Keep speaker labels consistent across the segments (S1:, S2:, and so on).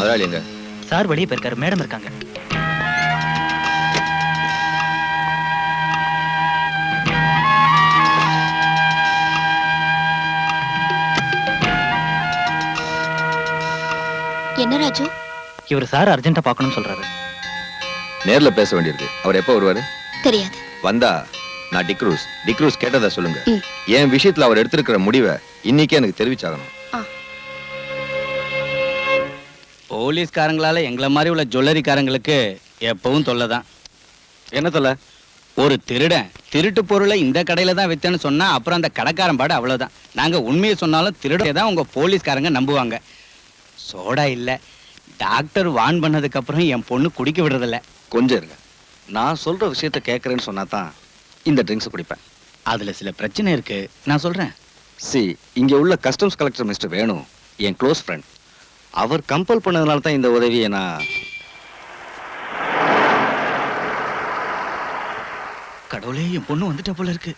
S1: முதலாளி எங்க?
S2: சார் வெளியே போயிருக்காரு, மேடம் இருக்காங்க.
S3: என்ன ராஜு?
S2: இவர் சார் அர்ஜென்ட்டா பார்க்கணும்னு சொல்றாரு.
S1: நேர்ல பேச வேண்டியிருக்கு. அவர் எப்ப வருவாரு?
S3: தெரியாது.
S1: வந்தா நான் டிக்ரூஸ் கேட்டதா சொல்லுங்க. என் விஷயத்துல அவர் எடுத்திருக்கிற முடிவை இன்னைக்கே எனக்கு தெரிவிச்சாகணும்.
S4: போலீஸ்காரங்களால எங்களை மாதிரி உள்ள ஜுவல்லரிக்காரங்களுக்கு எப்பவும் தொல்லைதான்.
S1: என்ன தொல்லை?
S4: ஒரு திருடன் திருட்டு பொருளை இந்த கடையில தான் வித்தேன்னு சொன்னா அப்புறம் அந்த கடைக்காரன் பாடு அவ்வளவுதான். நாங்க உண்மையை சொன்னாலும் திருடே தான் உங்க போலீஸ்காரங்க நம்புவாங்க. சோடா இல்ல, டாக்டர் வான் பண்ணதுக்கு அப்புறம் என் பொண்ணு குடிக்க விடுறதில்ல.
S1: கொஞ்சம் இருங்க, நான் சொல்ற விஷயத்த கேட்கறேன்னு சொன்னா தான் இந்த ட்ரிங்க்ஸ் குடிப்பேன்.
S4: அதுல சில பிரச்சனை இருக்கு, நான் சொல்றேன்.
S1: இங்க உள்ள கஸ்டம்ஸ் கலெக்டர் மிஸ்டர் வேணு என் க்ளோஸ் ஃப்ரெண்ட். அவர் கம்பல் பண்ணதுனால தான் இந்த உதவியை நான்.
S4: கடவுளே, என் பொண்ணு வந்துட்ட போல இருக்கு.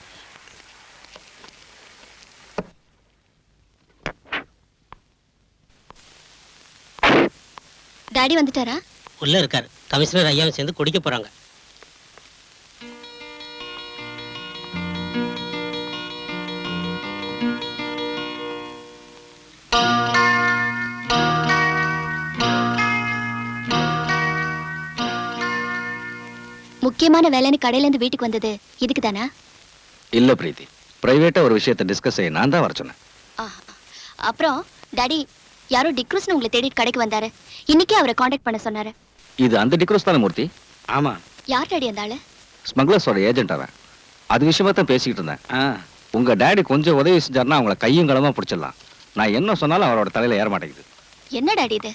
S3: டாடி வந்துட்டாரா?
S5: உள்ள இருக்காரு. கமிஷனர் ஐயாவை சேர்ந்து குடிக்க போறாங்க.
S3: முக்கியமான வேலைன்னு கடையில இருந்து வீட்டுக்கு வந்தது இதுக்கு தானா?
S1: இல்ல பிரீத்தி, பிரைவேட்டா ஒரு விஷயத்தை டிஸ்கஸ் செய்ய நான் தான் வர சொன்னேன்.
S3: அப்புறம் டாடி யாரோ டிக்ரூஸ்னு உங்களை தேடிட்டு கடைக்கு வந்தாரு. இன்னைக்கே அவரை காண்டாக்ட் பண்ண சொன்னாரு.
S1: இது அந்த டிக்ரூஸ் தானே மூர்த்தி?
S4: ஆமா.
S3: யார் டாடி அந்த ஆளு?
S1: ஸ்மக்லர்ஸோட ஏஜென்ட் அவன். அது விஷயமா தான் பேசிக்கிட்டு இருந்தேன். உங்க டாடி கொஞ்சம் உதவி செஞ்சாருன்னா அவங்கள கையும் களமா பிடிச்சிடலாம். நான் என்ன சொன்னாலும் அவரோட தலையில ஏற மாட்டேங்குது.
S3: என்ன டாடி இது?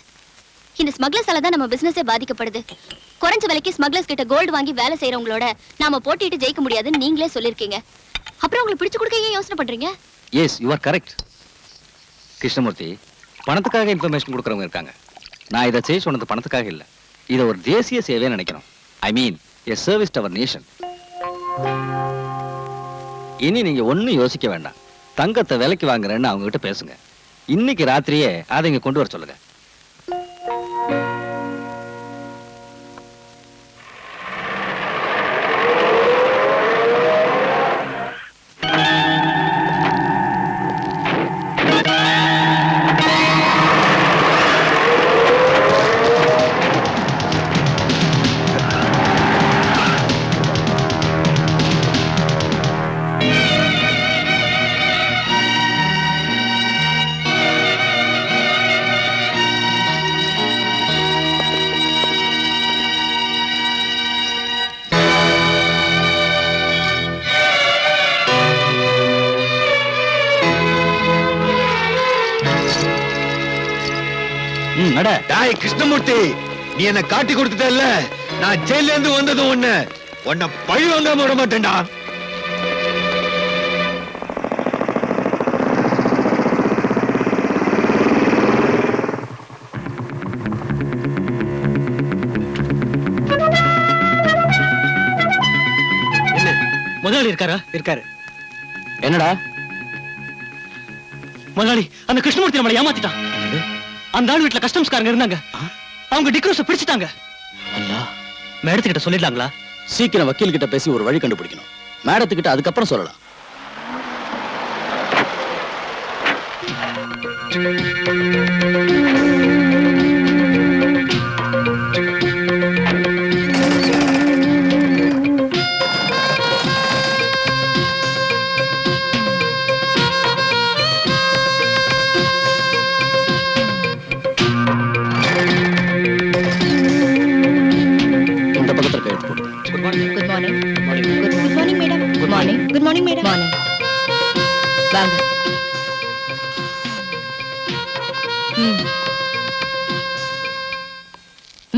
S3: இந்த ஸ்மக்லர்ஸால தான் நம்ம பிசினஸே பாதிக்கப்படுது. குறைஞ்ச விலைக்கு ஸ்மக்லர்ஸ் கிட்ட கோல்டு வாங்கி வேலை செய்யறவங்களோட நாம போட்டிட்டு ஜெயிக்க முடியாதுன்னு நீங்களே சொல்லிருக்கீங்க. அப்புறம் உங்களுக்கு பிடிச்சு கொடுக்க ஏன் யோசனை பண்றீங்க?
S1: Yes, you are correct. Krishnamurthy, பணத்துக்காக இன்ஃபர்மேஷன் கொடுக்கறவங்க இருக்காங்க. நான் இதை செய்ய சொன்னது பணத்துக்காக இல்ல. இதை ஒரு தேசிய சேவையை நினைக்கணும். I mean a service to our nation. இனி நீங்க ஒன்னும் யோசிக்க வேண்டாம். தங்கத்தை விலைக்கு வாங்குறேன்னு அவங்க கிட்ட பேசுங்க. இன்னைக்கு ராத்திரியே அதை இங்க கொண்டு வர சொல்லுங்க.
S6: கிருஷ்ணமூர்த்தி, நீ என்ன காட்டி கொடுத்துட்டல்ல, நான் ஜெயில இருந்து வந்ததும் உன்னை பழி வாங்காம விட மாட்டேன்டா.
S2: முதலாளி இருக்காரா?
S4: இருக்காரு.
S1: என்னடா
S2: முதலாளி, அந்த கிருஷ்ணமூர்த்தி நம்மளை ஏமாத்திட்டான். அந்த ஆள் வீட்டுல கஸ்டம்ஸ்காரங்க இருந்தாங்க. அவங்க டிக்ரூஸை பிடிச்சிட்டாங்க. மேடத்துக்கிட்ட சொல்லிடலாங்களா?
S4: சீக்கிரம் வக்கீல் கிட்ட பேசி ஒரு வழி கண்டுபிடிக்கணும். மேடத்துக்கிட்ட அதுக்கப்புறம் சொல்லலாம்.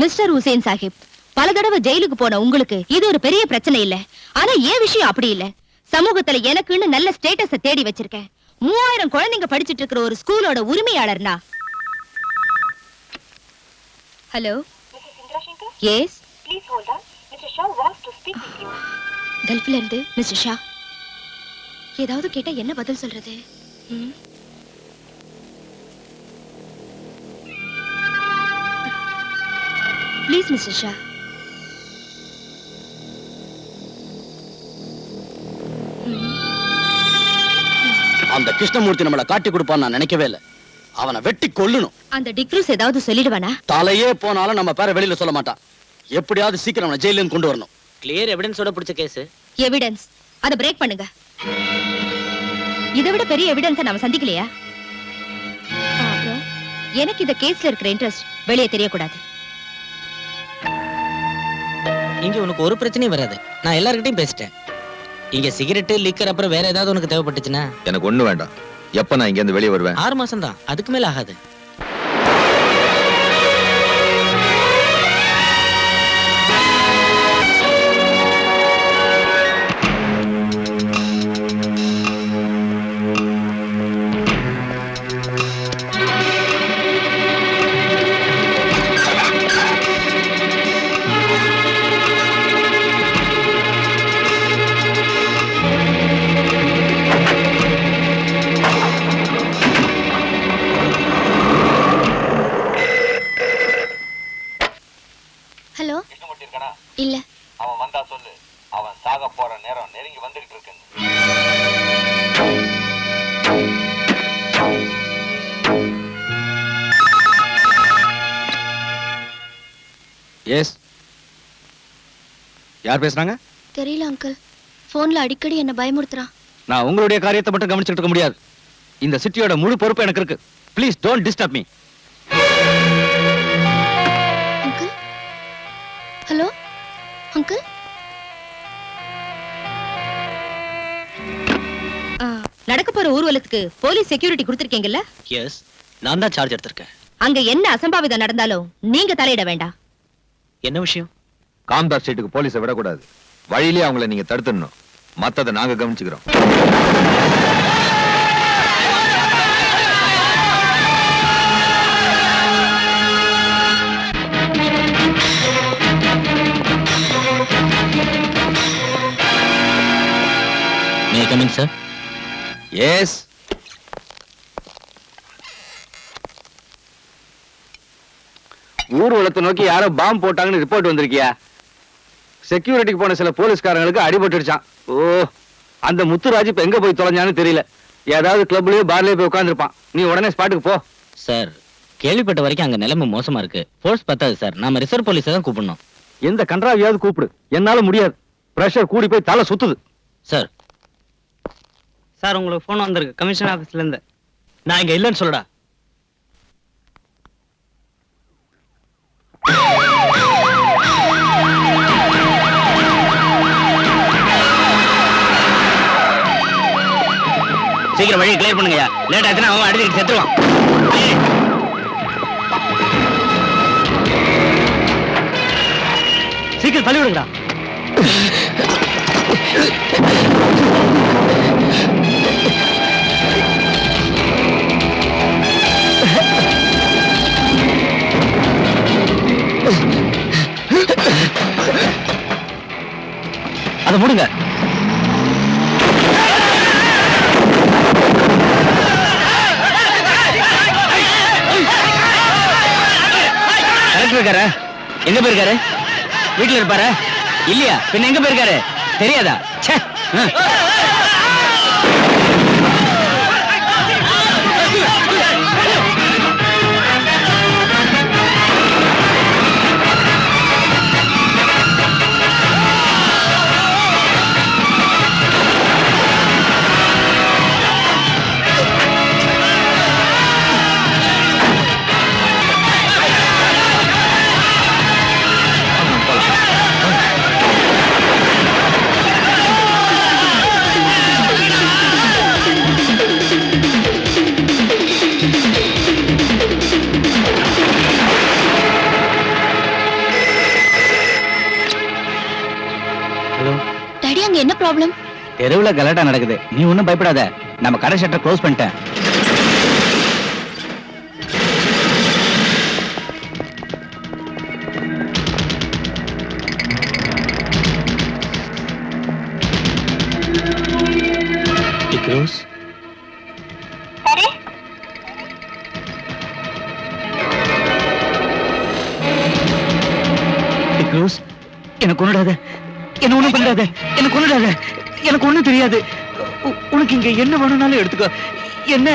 S3: மிஸ்டர் ஹுசேன் சாஹிப், பல தடவை ஜெயிலுக்கு போன உங்களுக்கு இது ஒரு பெரிய பிரச்சனை இல்ல. ஆனா ஏன் விஷயம் அப்படி இல்ல. சமூகத்துல எனக்குன்னு நல்ல ஸ்டேட்டஸ தேடி வச்சிருக்கேன். 3000 குழந்தைங்க படிச்சிட்டு இருக்கிற ஒரு ஸ்கூலோட உரிமையாளர்னா. Hello, yes, please hold on. Mister Shah wants to speak with you. கல்ஃப்ல இருந்து மிஸ்டர் ஷா. ஏதாவது கேட்டா என்ன பதில் சொல்றது? Please mister Shah.
S2: அந்த கிருஷ்ணமூர்த்தி நம்மள காட்டி கொடுப்பான்னு நான் நினைக்கவே இல்லை. அவனை வெட்டி கொல்லணும்.
S3: அந்த டிக்ரூஸ் ஏதாவது சொல்லிடுவானா?
S2: தலையே போனாலும் நம்ம பேரை வெளியில சொல்ல மாட்டான். எப்படியாவது சீக்கிரம் அவனை ஜெயில கொண்டு வரணும்.
S5: கிளியர் எவிடன்ஸோட பிடிச்ச கேஸ்.
S3: எவிடன்ஸ் அத பிரேக் பண்ணுங்க. இதை விட பெரிய எவிடன்ஸ் நாம சந்திக்கலையா? அப்புறம் எனக்கு இந்த கேஸ்ல இருக்கிற இன்ட்ரெஸ்ட் வெளியே தெரியக்கூடாது.
S5: இங்க உனக்கு ஒரு பிரச்சனையும் வராது. நான் எல்லார்கிட்டயும் பேசிட்டேன். இங்க சிகரெட் லிக்கர் அப்புறம் வேற ஏதாவது உனக்கு தேவைப்பட்டுச்சுன்னா
S6: எனக்கு ஒண்ணு வேண்டாம். எப்ப நான் இங்க இருந்து வெளியே வருவேன்?
S5: 6 மாசம் தான், அதுக்கு மேல ஆகாது.
S3: ஹலோ. இல்ல.
S7: அவன் வந்தா சொல்லு. அவன் சாக போற நேரம் நெருங்கி வந்துகிட்டு இருக்கு.
S1: எஸ், யார் பேசுறாங்க?
S3: தெரியல அங்கிள். போன்ல அடிக்கடி என்ன பயமுறுத்துறான்.
S1: நான் உங்களுடைய காரியத்தை மட்டும் கவனிச்சுட்டு இருக்க முடியாது. இந்த சிட்டியோட முழு பொறுப்பு எனக்கு இருக்கு. Please don't disturb me.
S3: Uncle. Hello uncle. நடக்க போற ஊர்வலத்துக்கு போலீஸ் செக்யூரிட்டி கொடுத்திருக்கீங்கல்ல?
S2: எஸ், நான் தான் சார்ஜ் எடுத்திருக்கேன்.
S3: அங்க என்ன அசம்பாவிதம் நடந்தாலும் நீங்க தலையிட வேண்டாம்.
S2: என்ன விஷயம்?
S6: காம்தார் ஸ்ட்ரீட்டுக்கு போலீஸை விடக்கூடாது. வழியிலேயே அவங்கள நீங்க தடுத்துடணும். மத்ததை நாங்க கவனிச்சுக்கிறோம்.
S5: May I come in sir?
S1: Yes. ஊர்வலத்தை நோக்கி யாரோ பாம்பு போட்டாங்கன்னு ரிப்போர்ட் வந்திருக்கியா? செக்யூரிட்டிக்கு போன சில போலீஸ்காரங்களுக்கு அடிபட்டுடுச்சான். ஓ, அந்த முத்துராஜ் இப்ப எங்க போய் தொலைஞ்சான்னு தெரியல. ஏதாவது கிளப்லயோ பார்லயோ போய் உட்கார்ந்துருப்பான். நீ உடனே ஸ்பாட்டுக்கு போ.
S5: சார், கேள்விப்பட்ட வரைக்கும் அங்க நிலைமை மோசமா இருக்கு. ஃபோர்ஸ் பத்தாது சார். நாம ரிசர்வ் போலீஸை தான் கூப்பிடணும்.
S1: எந்த கன்றாவியாவது கூப்பிடு. என்னால முடியாது. பிரஷர் கூடி போய் தலை சுத்துது.
S5: சார்
S2: சார், உங்களுக்கு போன் வந்திருக்கு கமிஷன் ஆபீஸ்ல இருந்து. நான் இங்க இல்லைன்னு சொல்லடா.
S4: சீக்கிரம் வழியை கிளியர் பண்ணுங்கயா. லேட் ஆச்சுன்னா அவன் அடிச்சுட்டு செத்துருவான்.
S2: சீக்கிரம் தள்ளி விடுங்கடா. அதை முடுங்க.
S4: கலெக்டர் இருக்காரு. எங்க போயிருக்காரு? வீட்டுல இருப்பாரு இல்லையா? பின்ன எங்க போயிருக்காரு தெரியாதா? ச்சே.
S3: டாடி, அங்க என்ன ப்ராப்ளம்?
S4: தெருவுல கலாட்டா நடக்குது. நீ ஒண்ணும் பயப்படாத. நம்ம கடை ஷட்டர் க்ளோஸ் பண்ணிட்டேன்.
S5: டிக்ரூஸ்,
S2: ரோஸ் எனக்கு கொண்டுடாத, என்ன ஒண்ணும் பண்ணாத, எனக்கு கொண்டுடாத, எனக்கு ஒண்ணும் தெரியாது. உனக்கு இங்க என்ன வேணும்னாலும் எடுத்துக்கோ. என்ன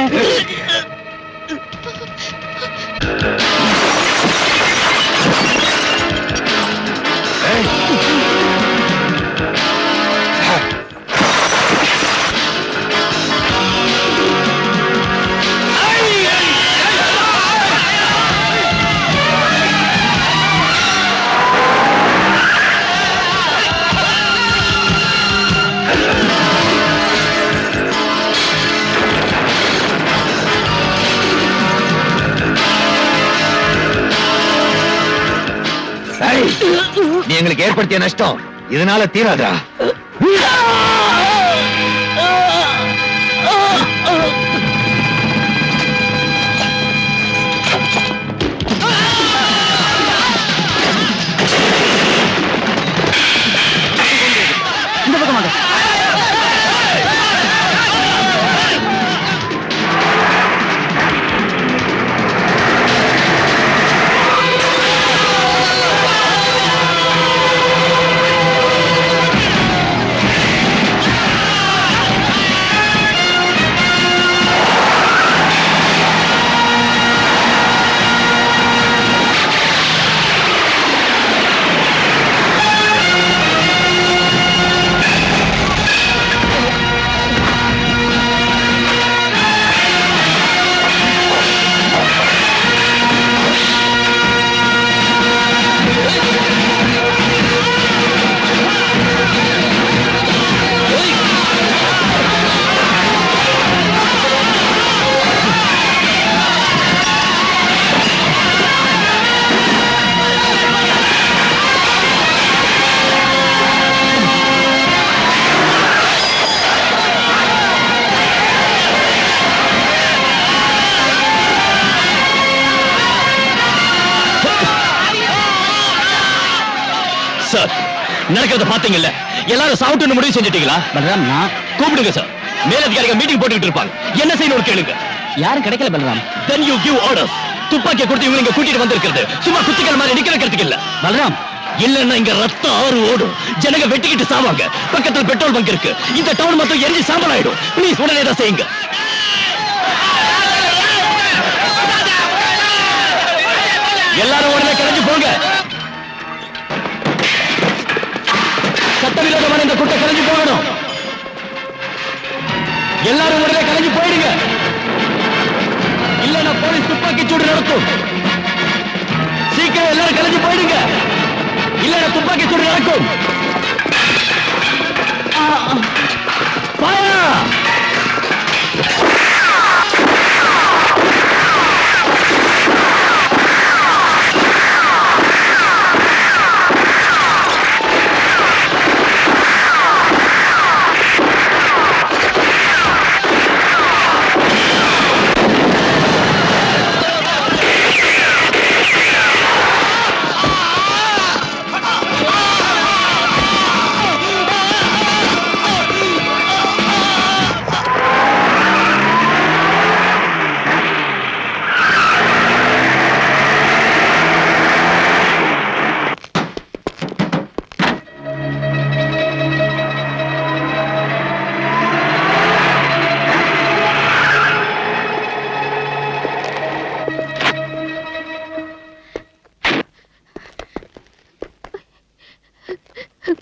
S6: நீ எங்களுக்கு ஏற்படுத்திய நஷ்டம் இதனால தீராதா?
S2: இந்த பக்கமாக
S8: சார், நடக்கிறத பாத்தீங்கல்ல, எல்லாரும் சாவுட்டுன்னு முடிவு செஞ்சுட்டீங்களா?
S5: பலராம், நான்
S8: கூப்பிடுங்க சார். மேலதிகாரிகள் மீட்டிங் போட்டுக்கிட்டு இருப்பாங்க. என்ன செய்யணும் கேளுங்க.
S5: யாரும் கிடைக்கல Balram.
S8: Then you give orders. துப்பாக்கியை கொடுத்து இவங்க இங்க கூட்டிட்டு வந்திருக்கிறது சும்மா குத்திகள் மாதிரி நிக்க வைக்கிறதுக்கு இல்ல.
S5: பலராம்,
S8: இல்லன்னா இங்க ரத்தம் ஆறு ஓடும், ஜனங்க வெட்டிக்கிட்டு சாவாங்க. பக்கத்துல பெட்ரோல் பங்க் இருக்கு, இந்த டவுன் மொத்தம் எரிஞ்சு சாம்பல் ஆயிடும். ப்ளீஸ் உடனே தான் செய்யுங்க. எல்லாரும் உடனே கிளம்பி போங்க. சட்டவிரோதமான இந்த கூட்டம் கிளம்பி போகணும். எல்லாரும் உடனே கிளம்பி போயிடுங்க, இல்லன்னா போலீஸ் துப்பாக்கி சூடு நடத்தும். சீக்கிரம் எல்லாரும் கிளம்பி போயிடுங்க, இல்லன்னா துப்பாக்கி சூடு நடக்கும். Fire!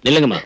S8: நில்லுங்கம்மா.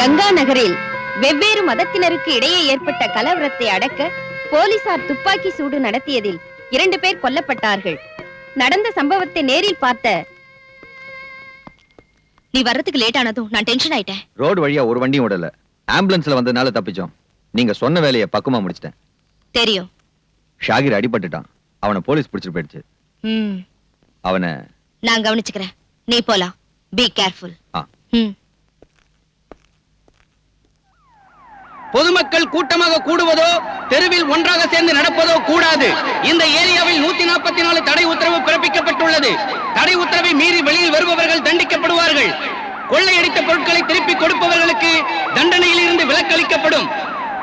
S3: கங்கா நகரில் வெவ்வேறு மதத்தினருக்கு இடையே ஏற்பட்ட கலவரத்தை அடக்க
S9: போலீசார் துப்பாக்கி சூடு நடத்தியதில் 2 பேர் கொல்லப்பட்டார்கள். நடந்த சம்பவத்தை நேரில் பார்த்த
S3: நீ வர்றதுக்கு லேட் ஆனதும் நான் டென்ஷன் ஆயிட்டேன்.
S6: ரோடு வழியா ஒரு வண்டியும் விடல. ஆம்புலன்ஸ்ல வந்ததுனால தப்பிச்சோம். நீங்க சொன்ன வேலையை பக்குவமா முடிச்சிட்டேன்.
S3: தெரியும்.
S6: ஷாகிர் அடிபட்டுட்டான். அவனை போலீஸ் பிடிச்சிட்டு போயிடுச்சு. அவனை
S3: நான் கவனிச்சுக்கிறேன். நீ போலாம். Be careful.
S4: பொதுமக்கள் கூட்டமாக கூடுவதோ தெருவில் ஒன்றாக சேர்ந்து நடப்பதோ கூடாது. இந்த ஏரியாவில் 144 தடை உத்தரவு பிறப்பிக்கப்பட்டுள்ளது. தடை உத்தரவை மீறி வெளியில் வருபவர்கள் தண்டிக்கப்படுவார்கள். கொள்ளையடித்த பொருட்களை திருப்பி கொடுப்பவர்களுக்கு தண்டனையில் இருந்து விலக்களிக்கப்படும்.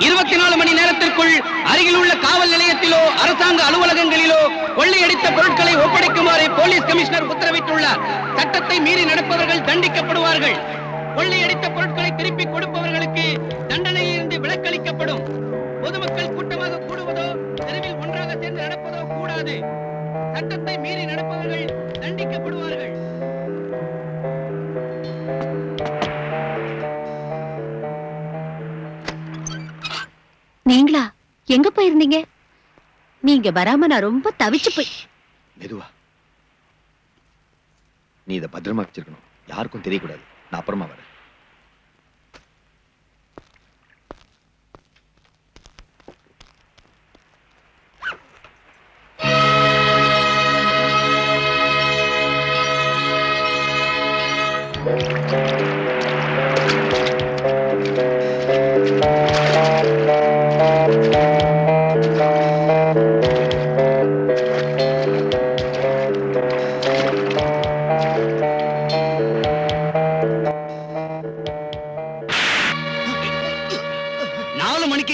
S4: 24 மணி நேரத்திற்குள் அருகில் உள்ள காவல் நிலையத்திலோ அரசாங்க அலுவலகங்களிலோ கொள்ளையடித்த பொருட்களை ஒப்படைக்குமாறு போலீஸ் கமிஷனர் உத்தரவிட்டுள்ளார். சட்டத்தை மீறி நடப்பவர்கள் தண்டிக்கப்படுவார்கள். கொள்ளையடித்த பொருட்களை திருப்பி கொடுப்பவர்களுக்கு தண்டனையில் இருந்து விலக்களிக்கப்படும். பொதுமக்கள் கூட்டமாக கூடுவதோ தெருவில் ஒன்றாக சேர்ந்து நடப்பதோ கூடாது. சட்டத்தை மீறி நடப்பவர்கள் தண்டிக்கப்படுவார்கள்.
S9: நீங்களா எங்க போயிருந்தீங்க? நீங்க வராம நான் ரொம்ப தவிச்சு போய்.
S6: மெதுவா. நீ இதை பத்திரமா வச்சிருக்கணும். யாருக்கும் தெரியக்கூடாது. நான் அப்புறமா வரேன்.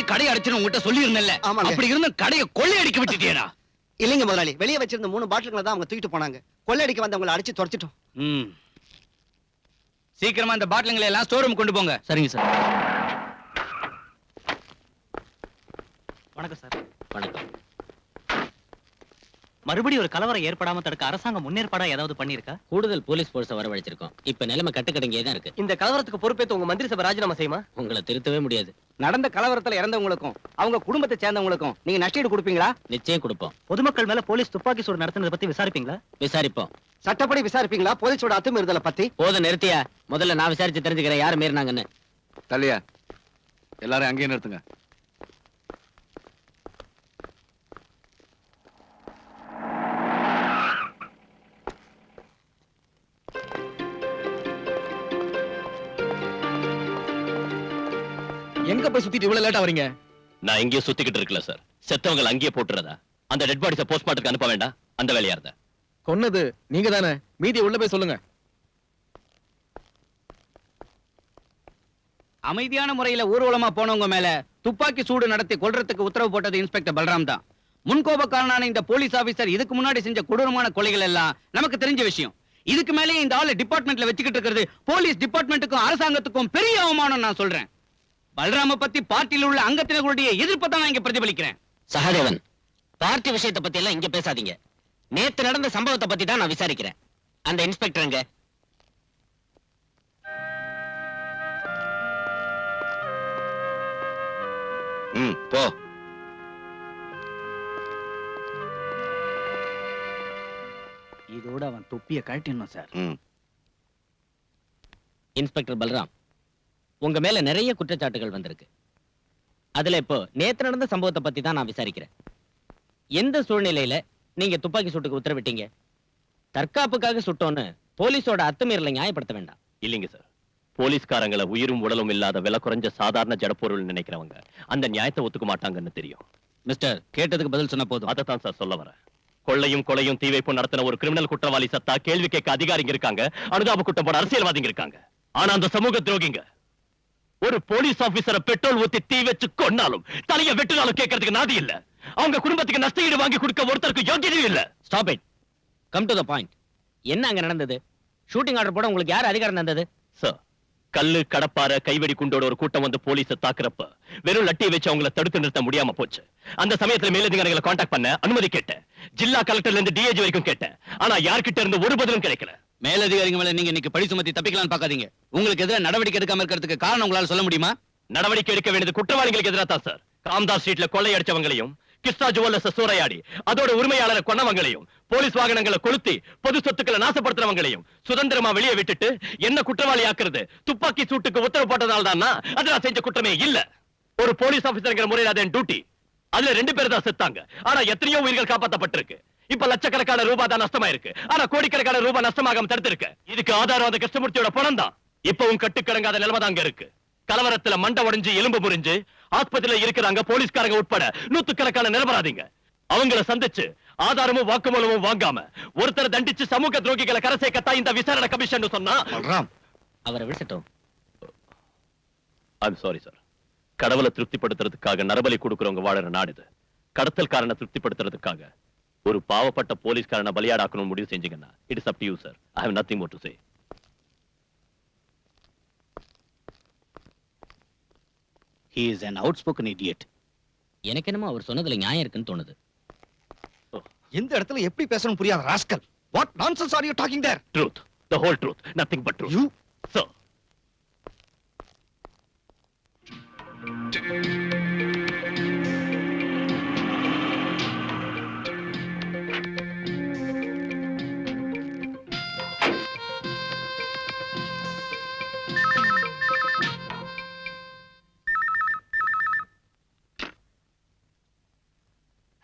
S4: கடை அடைச்சு உங்ககிட்ட சொல்லி இருந்தேன்ல. அப்படி இருந்த கடையை கொள்ளையடிக்க விட்டுட்டியேடா.
S10: இல்லைங்க முதலாளி, வெளியே வச்சிருந்த 3 பாட்டில்களை தான் அவங்க தூக்கிட்டு போனாங்க. கொள்ளையடிக்க வந்தவங்களை அடிச்சு துரத்திட்டோம்.
S4: சீக்கிரமா இந்த பாட்டில்களை எல்லாம் ஸ்டோர் ரூம் கொண்டு போங்க.
S2: சரிங்க சார். வணக்கம் சார்.
S5: வணக்கம்.
S2: மறுபடியும் ஒரு கலவரம் ஏற்படாம தடுக்க அரசாங்கம் முன்னேற்பாடா ஏதாவது பண்ணிருக்கா?
S5: கூடுதல் போலீஸ் போர்ஸை வரவழைச்சிருக்கோம். இப்ப நிலைமை கட்டுக்கடங்கியே தான் இருக்கு.
S10: இந்த கலவரத்துக்கு பொறுப்பேற்று உங்க மந்திரி சபை ராஜினாமா செய்யுமா?
S5: உங்களை திருத்தவே முடியாது.
S4: நடந்த கலவரத்துல இறந்தவங்களுக்கும் அவங்க குடும்பத்தை சேர்ந்தவங்களுக்கும் நீங்க நஷ்டஈடு கொடுப்பீங்களா?
S5: நிச்சயம் கொடுப்போம்.
S2: பொதுமக்கள் மேல போலீஸ் துப்பாக்கி சூடு நடத்துனதை பத்தி விசாரிப்பீங்களா?
S5: விசாரிப்போம்.
S10: சட்டப்படி விசாரிப்பீங்களா? போலீஸோட அத்துமீறுதலை பத்தி?
S5: போத நிறுத்தியா. முதல்ல நான் விசாரிச்சு தெரிஞ்சுக்கிறேன் யாரு மீறினாங்கன்னு.
S1: தள்ளியா எல்லாரும் அங்கேயே நிறுத்துங்க.
S8: எங்க போய் சுத்திட்டு இவ்வளவு லேட்டா வரீங்க?
S7: நான் இங்கேயே சுத்திக்கிட்டு இருக்கல சார். செத்தவங்க அங்கேயே போட்டுறதா? அந்த டெட் பாடிஸை போஸ்ட்மார்ட்டத்துக்கு அனுப்ப வேண்டாம். அந்த வேலையா இருந்த
S8: கொன்னது நீங்க தானே. மீதியை உள்ள போய் சொல்லுங்க.
S4: அமைதியான முறையில ஊர்வலமா போனவங்க மேல துப்பாக்கி சூடு நடத்தி கொல்றதுக்கு உத்தரவு போட்டது இன்ஸ்பெக்டர் பல்ராம் தான். முன்கோபக்காரனான இந்த போலீஸ் ஆபீசர் இதுக்கு முன்னாடி செஞ்ச கொடூரமான கொலைகள் எல்லாம் நமக்கு தெரிஞ்ச விஷயம். இதுக்கு மேலே இந்த ஆளு டிபார்ட்மெண்ட்ல வச்சுக்கிட்டு இருக்கிறது போலீஸ் டிபார்ட்மெண்ட்டுக்கும் அரசாங்கத்துக்கும் பெரிய அவமானம் நான் சொல்றேன். பல்ராம பத்தி பார்ட்டியில் உள்ள அங்கத்தினர்களுடைய எதிர்ப்பை தான் நான் இங்க பிரதிபலிக்கிறேன்.
S5: சகாதேவன், பார்ட்டி விஷயத்தை பத்தி எல்லாம் இங்க பேசாதீங்க. நேத்து நடந்த சம்பவத்தை பத்தி தான் நான் விசாரிக்கிறேன். அந்த இன்ஸ்பெக்டர் எங்க?
S7: போ.
S4: இதோட அவன் தொப்பிய கழட்டிடணும் சார்.
S5: இன்ஸ்பெக்டர் பல்ராம், உங்க மேல நிறைய குற்றச்சாட்டுகள் வந்திருக்கு. அதுல இப்போ நேத்து நடந்த சம்பவத்தை பத்தி தான் நான் விசாரிக்கிறேன். எந்த சூழ்நிலையில நீங்க துப்பாக்கி சூட்டுக்கு உத்தரவிட்டீங்க? தற்காப்புக்காக சுட்டோன்னு போலீஸோட அத்துமீறலை நியாயப்படுத்த வேண்டாம்.
S7: இல்லைங்க சார். போலீஸ்காரங்களை உயிரும் உடலும் இல்லாத விலை குறைஞ்ச சாதாரண ஜடப்பொருள் நினைக்கிறவங்க அந்த நியாயத்தை ஒத்துக்க மாட்டாங்கன்னு தெரியும்.
S4: மிஸ்டர், கேட்டதுக்கு பதில் சொன்ன போதும்.
S7: அதைத்தான் சார் சொல்ல வரேன். கொள்ளையும் கொலையும் தீ வைப்பும் நடத்தின ஒரு கிரிமினல் குற்றவாளி சத்தா கேள்வி கேட்க அதிகாரிங்க இருக்காங்க, அனுதாப குற்றம் போட அரசியல்வாதிங்க இருக்காங்க. ஆனா அந்த சமூக துரோகிங்க ஒரு போலீஸ் ஆபீசரை பெட்ரோல் ஊத்தி தீ வச்சு கொன்னாலும் தலைய வெட்டினாலும் கேட்கறதுக்கு நாதி இல்ல. அவங்க குடும்பத்துக்கு நஷ்டஈடு வாங்கி கொடுக்க ஒருத்தருக்கு யோகியதையும் இல்ல.
S5: Stop it. Come to the point. என்ன அங்க நடந்தது? ஷூட்டிங் ஆர்டர் போட உங்களுக்கு யார் அதிகாரம் தந்தது?
S7: சார், கல்லு கடப்பார கைவெடி குண்டோட ஒரு கூட்டம் வந்து போலீஸை தாக்குறப்ப வெறும் லட்டி வச்சு அவங்கள தடுத்து நிறுத்த முடியாம போச்சு. அந்த சமயத்துல மேலதிகாரிகளை காண்டாக்ட் பண்ண அனுமதி கேட்டேன். ஜில்லா கலெக்டர்ல இருந்து டிஏஜி வரைக்கும் கேட்டேன். ஆனா யார்கிட்ட இருந்து ஒரு பதிலும் கிடைக்கல.
S4: மேலதிகாரிங்க மேல நீங்க இன்னைக்கு பழி சுமத்தி தப்பிக்கலாம்னு பாக்காதீங்க. உங்களுக்கு எதிராக நடவடிக்கை எடுக்காம இருக்கிறதுக்கு காரணம் உங்களால சொல்ல முடியுமா?
S7: நடவடிக்கை எடுக்க வேண்டியது குற்றவாளிகளுக்கு எதிராக தான் சார். காம்தார் ஸ்ட்ரீட்ல கொள்ளையடிச்சவங்களையும் கிருஷ்ணா ஜுவல்லர்ஸ் சூறையாடி அதோட உரிமையாளரை கொன்னவங்களையும் போலீஸ் வாகனங்களை கொளுத்தி பொது சொத்துக்களை நாசப்படுத்துறவங்களையும் சுதந்திரமா வெளியே விட்டுட்டு என்ன குற்றவாளி ஆக்குறது துப்பாக்கி சூட்டுக்கு உத்தரவு போட்டதால் தான் அது நான் செஞ்ச குற்றமே இல்ல. ஒரு போலீஸ் ஆபீசர்ங்கிற முறையில் அது என் டியூட்டி. அதுல 2 பேர் தான் செத்தாங்க. ஆனா எத்தனையோ உயிர்கள் காப்பாற்றப்பட்டிருக்கு. இப்ப லட்சக்கணக்கான ரூபாய் தான் நஷ்டமா இருக்கு. ஆனா கோடிக்கணக்கான ரூபாய் நஷ்டமாகாம தடுத்திருக்கு. இதுக்கு ஆதாரம் அந்த கிருஷ்ணமூர்த்தியோட பணம் தான். இப்பவும் கட்டுக்கடங்காத நிலைமை தான் இருக்கு. கலவரத்துல மண்டை உடைஞ்சு எலும்பு முறிஞ்சு ஆஸ்பத்திரியில இருக்கிறாங்க போலீஸ்காரங்க உட்பட நூத்துக்கணக்கான நிரபராதிங்க. அவங்கள சந்திச்சு ஆதாரமும் வாக்குமூலமும் வாங்காம ஒருத்தரை தண்டிச்சு சமூக துரோகிகளை கரை சேர்க்கத்தான் இந்த விசாரணை கமிஷன் சொன்னா.
S5: அவரை விடுசட்டும்.
S7: I'm sorry sir. கடவுளை திருப்திப்படுத்துறதுக்காக நரபலி கொடுக்கறவங்க வாழற நாடு இது. கடத்தல்காரனை திருப்திப்படுத்துறதுக்காக ஒரு பாவப்பட்ட போலீஸ்காரனை பலியாடாக்கணும்னு முடிவு செஞ்சீங்கன்னா it is up to you sir. I have nothing more to say.
S4: He is an outspoken idiot.
S5: எனக்கு என்னமோ அவர் சொன்னதுல நியாயம் இருக்குன்னு தோணுது.
S6: இந்த இடத்துல எப்படி பேசணும் புரியாத rascal. What nonsense are you talking there?
S7: Truth, the whole truth, nothing but truth.
S6: You?
S7: Sir.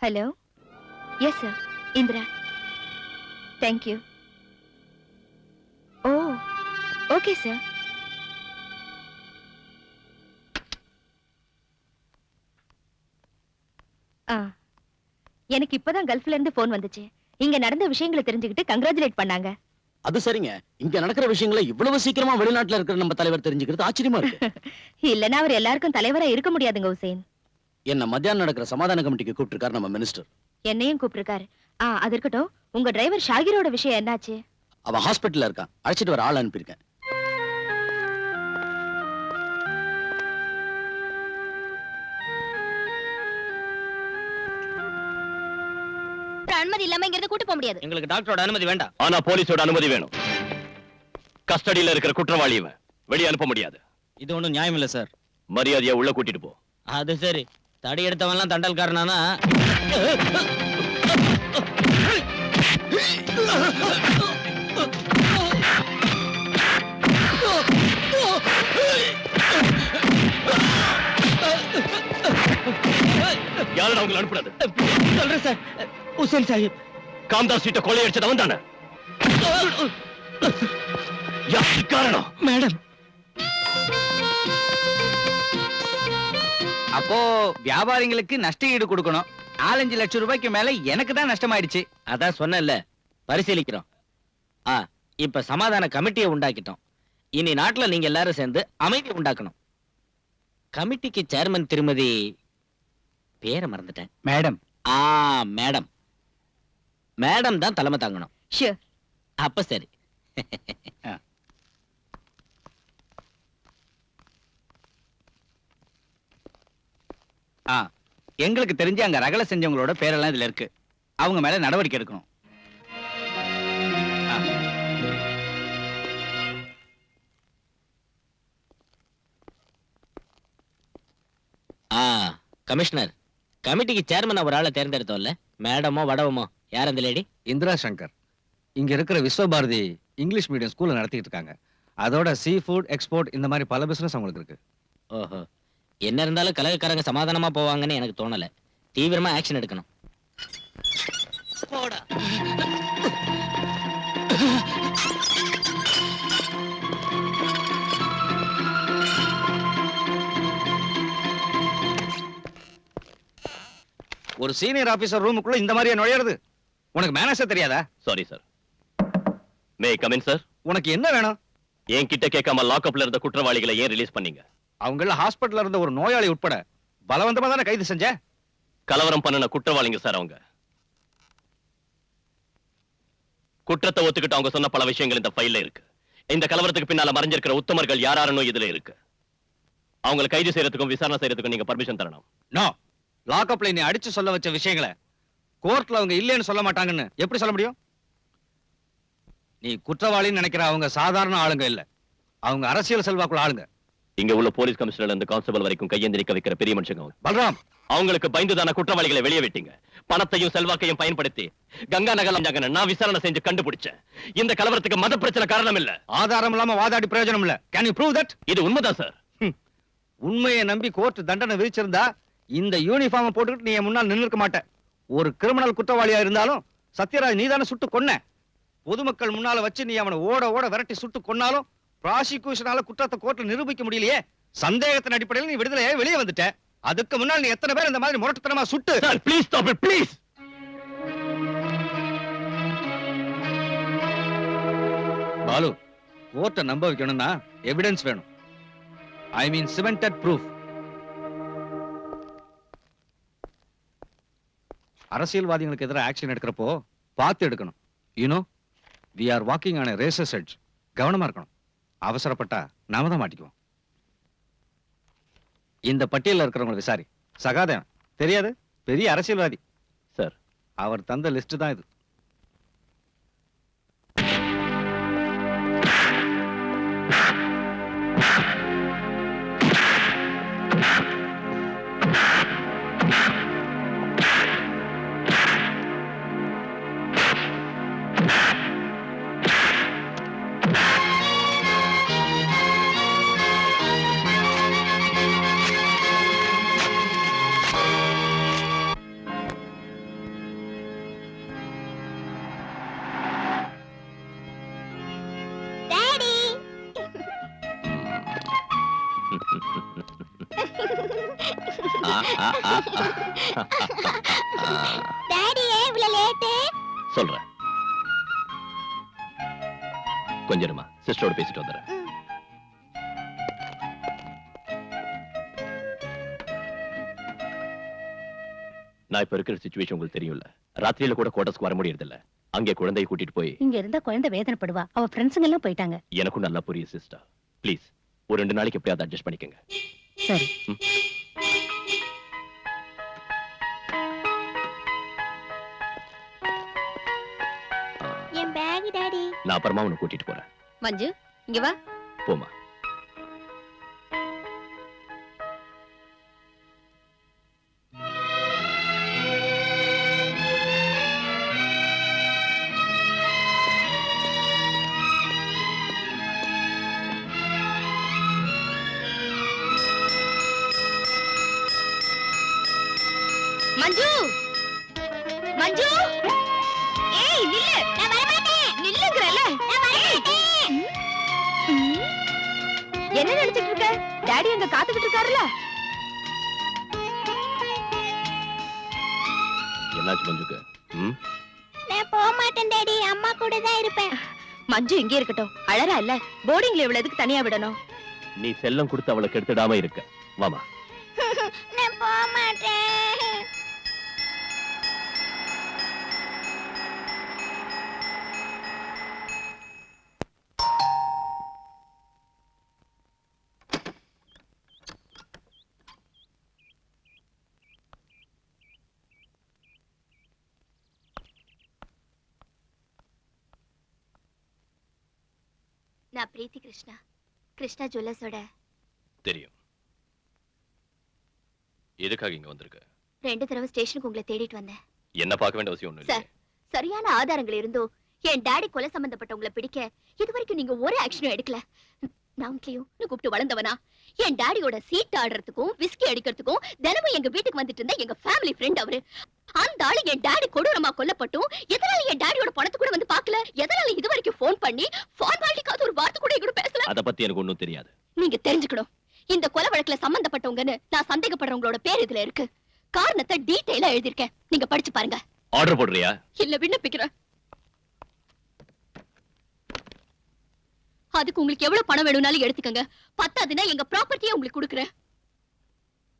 S3: Hello? Yes, sir. Indra. Thank you. Oh, okay, sir. எனக்கு இப்பதான் கல்ஃப்ல இருந்து போன் வந்துச்சு. இங்க நடந்த விஷயங்களை தெரிஞ்சுக்கிட்டு கங்க்ராச்சுலேட் பண்ணாங்க.
S8: அது சரிங்க. இங்க நடக்கிற விஷயங்களை இவ்வளவு சீக்கிரமா வெளிநாட்டுல இருக்கிற நம்ம தலைவர் தெரிஞ்சுக்கிறது ஆச்சரியமா இருக்கு.
S3: இல்லனா அவர் எல்லாருக்கும் தலைவரா இருக்க முடியாதுங்க உசேன்.
S8: என்ன மத்தியானம் நடக்கிற சமாதான கமிட்டிக்கு கூப்பிட்டிருக்காரு நம்ம மினிஸ்டர்.
S3: என்னையும் கூப்பிட்டிருக்காரு. அது இருக்கட்டும், உங்க டிரைவர் ஷாகிரோட விஷயம் என்னாச்சு?
S8: அவன் ஹாஸ்பிட்டல்ல இருக்கான். அழைச்சிட்டு வர ஆள் அனுப்பியிருக்கேன்.
S3: அனுமதி இல்லாம இங்க இருந்து கூட்டி போக முடியாது.
S5: எங்களுக்கு டாக்டரோட அனுமதி வேண்டாம்.
S7: ஆனா போலீஸோட அனுமதி வேணும். கஸ்டடியில இருக்கிற குற்றவாளி இவன். வெளியே அனுப்ப முடியாது.
S4: இது ஒண்ணும் நியாயம் இல்ல சார்.
S7: மரியாதையா உள்ள கூட்டிட்டு போ.
S5: அது சரி. தடி எடுத்தவன்லாம் தண்டல்காரனானா?
S7: யாரடா உங்களை அனுப்புறது?
S5: சொல்றேன் சார். உசேன் சாஹிப்.
S7: காம்தாஸ் சீட்டை கொள்ளையடிச்சது அவன் தானே? யாருக்கு காரணம்?
S5: மேடம்.
S4: அப்போ வியாபாரிகளுக்கு நஷ்ட ஈடு கொடுக்கணும். 4-5 லட்சம் ரூபாய்க்கு மேல எனக்கு தான் நஷ்டமாயிடுச்சு.
S5: அதான் சொன்னேன்ல, பரிசீலிக்கிறோம். இப்ப சமாதான கமிட்டியை உண்டாக்கிட்டோம். இனி நாட்டுல நீங்க எல்லாரும் சேர்ந்து அமைதி உண்டாக்கணும். கமிட்டிக்கு சேர்மன் திருமதி பேரை மறந்துட்டேன்.
S4: மேடம்.
S5: மேடம். மேடம் தான் தலைமை தாங்கணும்.
S3: ஷூர்.
S5: அப்ப சரி.
S4: எங்களுக்கு தெரிஞ்சு அங்க ரகலை செஞ்சவங்களோட பேரெல்லாம் இதுல இருக்கு. அவங்க மேல நடவடிக்கை எடுக்கணும்.
S5: கமிஷனர், கமிட்டிக்கு சேர்மன் ஒரு ஆளை தேர்ந்தெடுத்தோம்ல, மேடமோ வடவமோ யார் அந்த லேடி?
S1: இந்திரா சங்கர். இங்க இருக்கிற விஸ்வபாரதி இங்கிலீஷ் மீடியம் ஸ்கூல்ல நடத்திட்டு இருக்காங்க. அதோட சீ ஃபுட் எக்ஸ்போர்ட் இந்த மாதிரி பல பிசினஸ் அவங்களுக்கு இருக்கு.
S5: ஓஹோ. என்ன இருந்தாலும் கலகக்காரங்க சமாதானமா போவாங்கன்னு எனக்கு தோணல. தீவிரமா ஆக்ஷன் எடுக்கணும்.
S1: ஒரு சீனியர் ஆபீசர் ரூமுக்குள்ள இந்த மாதிரியே நுழையிறது? உனக்கு மேனேஜர் தெரியாதா?
S7: Sorry sir. May come in sir.
S1: உனக்கு என்ன வேணும்?
S7: என்கிட்ட கேட்காம லாக்அப்ல இருந்த குற்றவாளிகளை ஏன் ரிலீஸ் பண்ணீங்க?
S1: அவங்கள ஹாஸ்பிடல்ல இருந்த ஒரு நோயாளி உட்பட பலவந்தமா தானே கைது செஞ்ச?
S7: கலவரம் பண்ணின குற்றவாளிங்க சார் அவங்க. குற்றத்தை ஒத்துக்கிட்டு அவங்க சொன்ன பல விஷயங்கள் இந்த ஃபைல்ல இருக்கு. இந்த கலவரத்துக்கு பின்னால மறைஞ்சிருக்கிற உத்தமர்கள் யாராரனோ இதுல இருக்கு. அவங்களை கைது செய்யறதுக்கும் விசாரணை செய்யறதுக்கும் நீங்க பர்மிஷன் தரணும்.
S1: நோ. லாக்அப்ல நீ அடிச்சு சொல்ல வச்ச விஷயங்களை கோர்ட்ல அவங்க இல்லைன்னு சொல்ல மாட்டாங்கன்னு எப்படி சொல்ல முடியும்? நீ குற்றவாளின்னு நினைக்கிற அவங்க சாதாரண ஆளுங்க இல்ல. அவங்க அரசியல் செல்வாக்குள்ள ஆளுங்க.
S7: இங்க உள்ள போலீஸ் கமிஷனர் இருந்து கான்ஸ்டபிள் வரைக்கும் கையேந்தி நிக்க வைக்கிற பெரிய மனுஷங்க அவங்க.
S1: பல்ராம்,
S7: அவங்களுக்கு பயந்துதான குற்றவாளிகளை வெளியே விட்டீங்க. பணத்தையும் செல்வாக்கையும் பயன்படுத்தி கங்கா நகர் நான் விசாரணை செஞ்சு கண்டுபிடிச்சேன். இந்த கலவரத்துக்கு மத பிரச்சனை காரணம் இல்ல.
S1: ஆதாரம் இல்லாம வாதாடி பிரயோஜனம் இல்ல. Can you prove that?
S7: இது உண்மைதான் சார்.
S1: உண்மையை நம்பி கோர்ட் தண்டனை விதிச்சிருந்தா இந்த யூனிஃபார்ம் போட்டுக்கிட்டு நீ என் முன்னால் நின்று இருக்க மாட்ட. ஒரு கிரிமினல் குற்றவாளியா இருந்தாலும் சத்யராஜ் நீதானே சுட்டு கொன்ன. பொதுமக்கள் முன்னால வச்சு நீ அவனை ஓட ஓட விரட்டி சுட்டு கொன்னாலும் ப்ராசிக்யூஷனால குற்றத்தை கோர்ட்ல நிரூபிக்க முடியலையே. சந்தேகத்தின் அடிப்படையில் நீ விடுதலையே வெளியே வந்துட்ட. அதுக்கு முன்னால் நீ எத்தனை பேர் இந்த மாதிரி முரட்டுத்தனமா சுட்டு?
S7: Sir please stop it please.
S1: Balu, கோர்ட்டை நம்ப வைக்கணும்னா எவிடன்ஸ் வேணும். I mean cemented proof. அரசியல்வாதிகளுக்கு எதிராக ஆக்ஷன் எடுக்கிறப்போ பார்த்து எடுக்கணும். You know, we are walking on a razor's edge. கவனமா இருக்கணும். அவசரப்பட்டா நாம தான் மாட்டிக்குவோம். இந்த பட்டியலில் இருக்கிறவங்களை விசாரி. சகாதேவன் தெரியாது, பெரிய அரசியல்வாதி
S7: சார்.
S1: அவர் தந்த லிஸ்ட் தான் இது.
S7: சொல்றேன், கொஞ்சமா சிஸ்டரோட பேசிட்டு வந்துடுறேன். நான் இப்ப இருக்கிற சிச்சுவேஷன் உங்களுக்கு தெரியும்ல. ராத்திரியில கூட கோட்டஸ்க்கு வர முடியறது இல்ல. அங்கே குழந்தையை கூட்டிட்டு போய்
S3: இங்க இருந்தா குழந்தை வேதனைப்படுவா. அவ ஃப்ரெண்ட்ஸுங்க எல்லாம் போயிட்டாங்க.
S7: எனக்கும் நல்லா புரியும் சிஸ்டர். ப்ளீஸ் ஒரு 2 நாளைக்கு எப்படியாவது அட்ஜஸ்ட் பண்ணிக்கங்க.
S3: சரி.
S9: என் பேக் டாடி.
S7: நான் அப்புறமா உன்னை கூட்டிட்டு போறேன்.
S9: மஞ்சு இங்க வா.
S7: போமா.
S3: மஞ்சு, மஞ்சு, ஏய் நில்லு. நான் வர மாட்டேன். நில்லுங்கறல. நான் வர மாட்டேன். என்ன நினைச்சிட்டு இருக்க? டாடி அங்க காத்துக்கிட்டு இருக்காருல.
S7: என்னாச்சு மஞ்சுக்கு?
S9: நான் போக மாட்டேன் டாடி. அம்மா கூட தான் இருப்பேன்.
S3: மஞ்சு இங்கே இருக்கட்டும். அழறா இல்ல. போர்டிங்ல இவ்வளவு எதுக்கு தனியா விடணும்?
S7: நீ செல்லம் கொடுத்து அவளை கெடுத்துடாம இருக்க. வாமா.
S9: நான் போக மாட்டேன்.
S3: நான் பிரீத்தி கிருஷ்ணா. கிருஷ்ணா ஜுவல்லர்ஸோட.
S7: தெரியும். எதுக்காக இங்க வந்திருக்க?
S3: 2 தடவை ஸ்டேஷனுக்கு உங்களை தேடிட்டு வந்தேன்.
S7: என்ன பார்க்க வேண்டிய அவசியம் ஒண்ணும்
S3: சார், சரியான ஆதாரங்கள் இருந்தோ என் டாடி கொலை சம்பந்தப்பட்டவங்களை பிடிக்க இதுவரைக்கும் நீங்க ஒரு ஆக்ஷனும் எடுக்கல. நான் கூப்பிட்டு வளர்ந்தவனா? என் டாடியோட சீட் ஆடுறதுக்கும் விஸ்கி அடிக்கிறதுக்கும் தினமும் எங்க வீட்டுக்கு வந்துட்டு இருந்த எங்க ஃபேமிலி ஃப்ரெண்ட் அவரு. அந்த ஆளு என் டாடி கொடூரமா கொல்லப்பட்டும் எதனால என் டாடியோட பணத்தை கூட வந்து பார்க்கல? எதனால இது வரைக்கும் போன் பண்ணி ஃபார்மாலிட்டிக்காவது ஒரு வார்த்தை கூட கூட பேசல?
S7: அத பத்தி எனக்கு ஒண்ணும் தெரியாது.
S3: நீங்க தெரிஞ்சுக்கணும். இந்த கொலை வழக்குல சம்பந்தப்பட்டவங்கன்னு நான் சந்தேகப்படுறவங்களோட பேர் இதுல இருக்கு. காரணத்தை டீடைலா எழுதிருக்கேன். நீங்க படிச்சு பாருங்க.
S7: ஆர்டர் போடுறியா?
S3: இல்ல, விண்ணப்பிக்கிறேன். அதுக்கு உங்களுக்கு எவ்வளவு பணம் வேணும்னாலும் எடுத்துக்கங்க. பத்தாதுன்னா எங்க ப்ராப்பர்ட்டியை உங்களுக்கு கொடுக்குறேன்.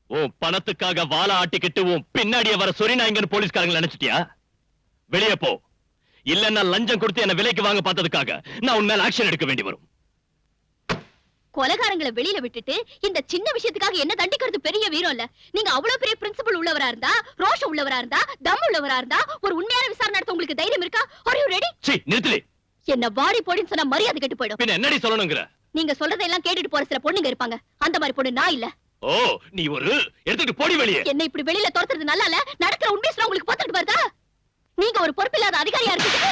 S7: உன் பணத்துக்காக வாழை ஆட்டிக்கிட்டு உன் பின்னாடியே வர சொரிநாயங்கன்னு போலீஸ்காரங்க நினைச்சிட்டியா? வெளியே போ. இல்லன்னா லஞ்சம் கொடுத்து என்ன விலைக்கு வாங்க பார்த்ததுக்காக நான் உன் மேல ஆக்ஷன் எடுக்க வேண்டி வரும்.
S3: கொலைகாரங்களை வெளியில விட்டுட்டு இந்த சின்ன விஷயத்துக்காக என்ன தண்டிக்கிறது பெரிய வீரம் இல்ல. நீங்க அவ்வளவு பெரிய பிரின்சிபல் உள்ளவரா இருந்தா, ரோஷம் உள்ளவரா இருந்தா, தம் உள்ளவரா இருந்தா ஒரு உண்மையான விசாரணை நடத்த உங்களுக்கு தைரியம் இருக்கா? Are you ready?
S7: சீ, நிறுத்துடி.
S3: என்ன வாடி போடின்னு சொன்னா மரியாதை கெட்டு போயிடும்.
S7: பின்ன என்னடி சொல்லணும்ங்கற?
S3: நீங்க சொல்றதெல்லாம் கேட்டுட்டு போற சில பொண்ணுங்க இருப்பாங்க. அந்த மாதிரி பொண்ணு நான் இல்ல.
S7: ஓ, நீ ஒரு எடுத்துட்டு போடி வெளியே.
S3: என்ன இப்படி வெளியில துரத்துறது நல்லா இல்ல. நடக்கிற உண்மையை சொல்ல உங்களுக்கு பார்த்துட்டு பாருதா? நீங்க ஒரு பொறுப்பில்லாத அதிகாரியா இருக்கீங்க.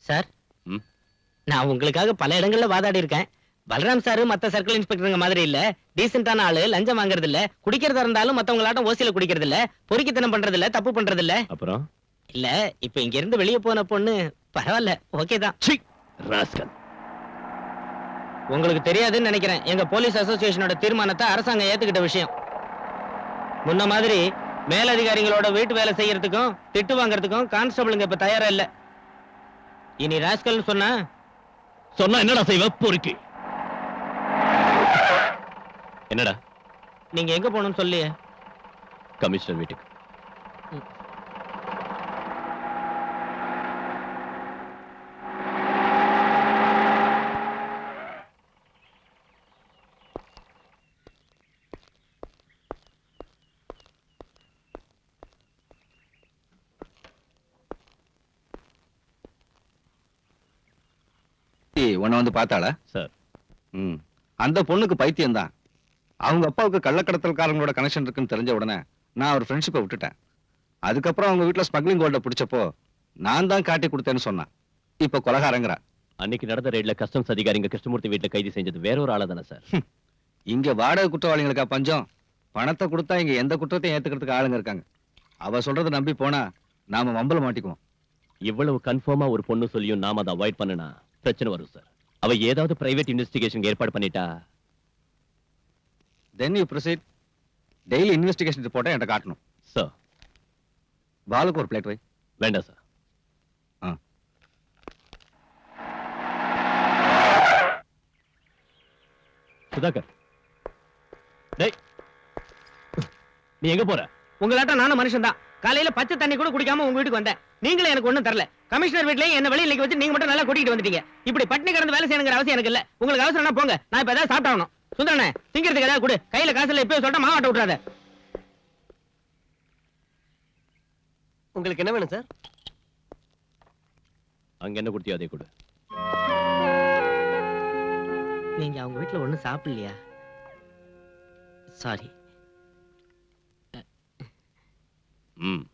S5: சார்,
S7: ம்.
S5: நான் உங்களுக்காக பல இடங்கள்ல வாதாடி இருக்கேன். பலராம் சார் மத்த சர்க்கிள் இன்ஸ்பெக்டருங்க மாதிரி இல்ல. டீசென்டான ஆளு, லஞ்சம் வாங்குறது இல்ல, குடிக்கிறதா இருந்தாலும் மத்தவங்களாட்டம் ஓசியில குடிக்கிறது இல்ல, பொறுக்கித்தனம் பண்றது இல்ல, தப்பு பண்றது இல்ல.
S7: அப்புறம்
S5: இல்ல, இப்ப இங்க இருந்து வெளிய போன பொண்ணு பரவாயில்ல, ஓகே தான்.
S7: ராஸ்கல்.
S5: உங்களுக்கு தெரியாதுன்னு நினைக்கிறேன், எங்க போலீஸ் அசோசியேஷனோட தீர்மானத்தை அரசாங்கம் ஏத்துக்கிட்ட விஷயம். முன்ன மாதிரி மேலதிகாரிகளோட வீட்டு வேலை செய்யறதுக்கும் திட்டு வாங்குறதுக்கும் கான்ஸ்டபிளுங்க இப்ப தயாரா இல்ல. இனி ராஸ்கல் சொன்னா
S7: என்னடா செய்வ? பொறுக்கி. என்னடா?
S5: நீங்க எங்க போகணும்னு சொல்லியே.
S7: கமிஷனர் வீட்டுக்கு.
S1: உன்னை வந்து பார்த்தாளா?
S7: சார்,
S1: அந்த பொண்ணுக்கு பைத்தியம் தான். அவங்க அப்பாவுக்கு கள்ளக்கடத்தல்காரங்களோட கனெக்ஷன் இருக்குன்னு தெரிஞ்ச உடனே நான் ஒரு ஃப்ரெண்ட்ஷிப்பை விட்டுட்டேன். அதுக்கப்புறம் அவங்க வீட்டுல ஸ்மக்லிங் கோல்ட பிடிச்சப்போ நான் தான் காட்டி கொடுத்தேன்னு சொன்னான். இப்ப கொலகாரங்கிறா.
S7: அன்னைக்கு நடந்த ரெய்ட்ல கஸ்டம்ஸ் அதிகாரிங்க கிருஷ்ணமூர்த்தி வீட்டுல கைது செஞ்சது வேற ஒரு ஆளா தானே சார்?
S1: இங்க வாடகை குற்றவாளிகளுக்கா பஞ்சம்? பணத்தை கொடுத்தா இங்க எந்த குற்றத்தையும் ஏத்துக்கிறதுக்கு ஆளுங்க இருக்காங்க. அவ சொல்றதை நம்பி போனா நாம வம்பல மாட்டிக்குவோம்.
S7: இவ்வளவு கன்ஃபார்மா ஒரு பொண்ணு சொல்லியும் நாம அதை அவாய்ட் பண்ணனா பிரச்சனை வரும் சார். அவ ஏதாவது பிரைவேட் இன்வெஸ்டிகேஷன் ஏற்பாடு பண்ணிட்டா
S1: then you proceed. Daily investigation ரிப்போர்ட்டை என்கிட்ட காட்டணும்.
S7: சார்.
S1: பாலுக்கு ஒரு பிளேட் வை.
S7: வேண்டாம் சார். சுதாகர், டேய், நீ எங்க போற?
S5: உங்களாட்டம் நானும் மனுஷன் தான். காலையில பச்சை தண்ணி கூட குடிக்காம உங்க வீட்டுக்கு வந்தேன். நீங்களே எனக்கு ஒண்ணும் தரல. கமிஷனர் வீட்லயே என்ன வெளியில வச்சு நீங்க மட்டும் நல்லா கூட்டிட்டு வந்துட்டீங்க. இப்படி பட்டினி கிடந்து வேலை செய்யணுங்கிற அவசியம் எனக்கு இல்ல. உங்களுக்கு அவசரம்னா போங்க, நான் இப்ப ஏதாவது சாப்பிட்டாகணும். சுந்தரனே, திங்கிறதுக்கு ஏதாவது கொடு. கையில காசு இல்ல, இப்பவே சொல்லிட்டு மாவாட்ட விட்டுறாத.
S10: உங்களுக்கு என்ன வேணும் சார்?
S7: அங்க என்ன கொடுத்தியோ அதே கொடு.
S5: நீங்க அவங்க வீட்டுல ஒண்ணும் சாப்பிடலையா? சாரி.
S7: ம்.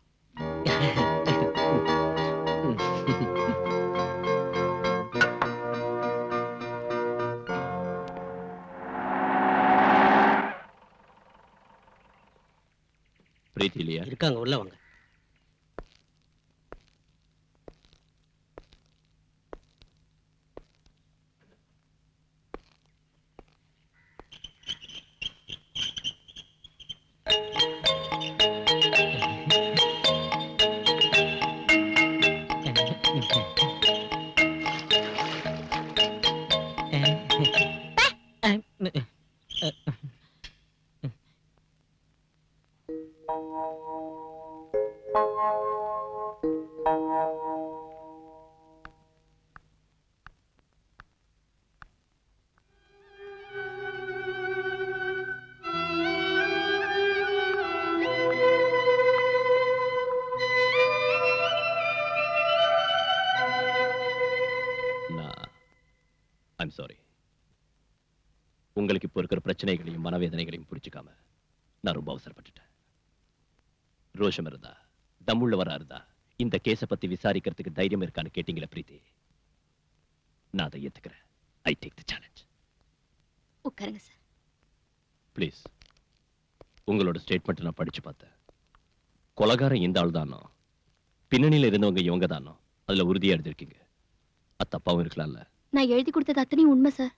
S7: பிரீத்தி இல்லையா?
S5: இருக்காங்க, உள்ள வாங்க.
S7: I'm sorry. உங்களுக்கு இப்போ இருக்கிற பிரச்சனைகளையும் மனவேதனைகளையும் புரிஞ்சுக்காம நான் ரொம்ப அவசரப்பட்டுட்டேன். ரோஷம் இருந்தா, தம்முள்ளவரா இருந்தா இந்த கேஸை பத்தி விசாரிக்கிறதுக்கு தைரியம் இருக்கான்னு கேட்டீங்களா பிரீத்தி? நான் அதை ஏத்துக்கிறேன். I take the challenge.
S3: உட்காருங்க சார்.
S7: ப்ளீஸ். உங்களோட ஸ்டேட்மெண்ட் நான் படிச்சு பார்த்தேன். கொலகாரம் இந்த ஆள் தானோ, பின்னணியில இருந்தவங்க இவங்க தானோ, அதுல உறுதியா எழுதிருக்கீங்க. அது தப்பாவும் இருக்கலாம்ல?
S3: நான் எழுதி கொடுத்தது அத்தனையும் உண்மை சார்.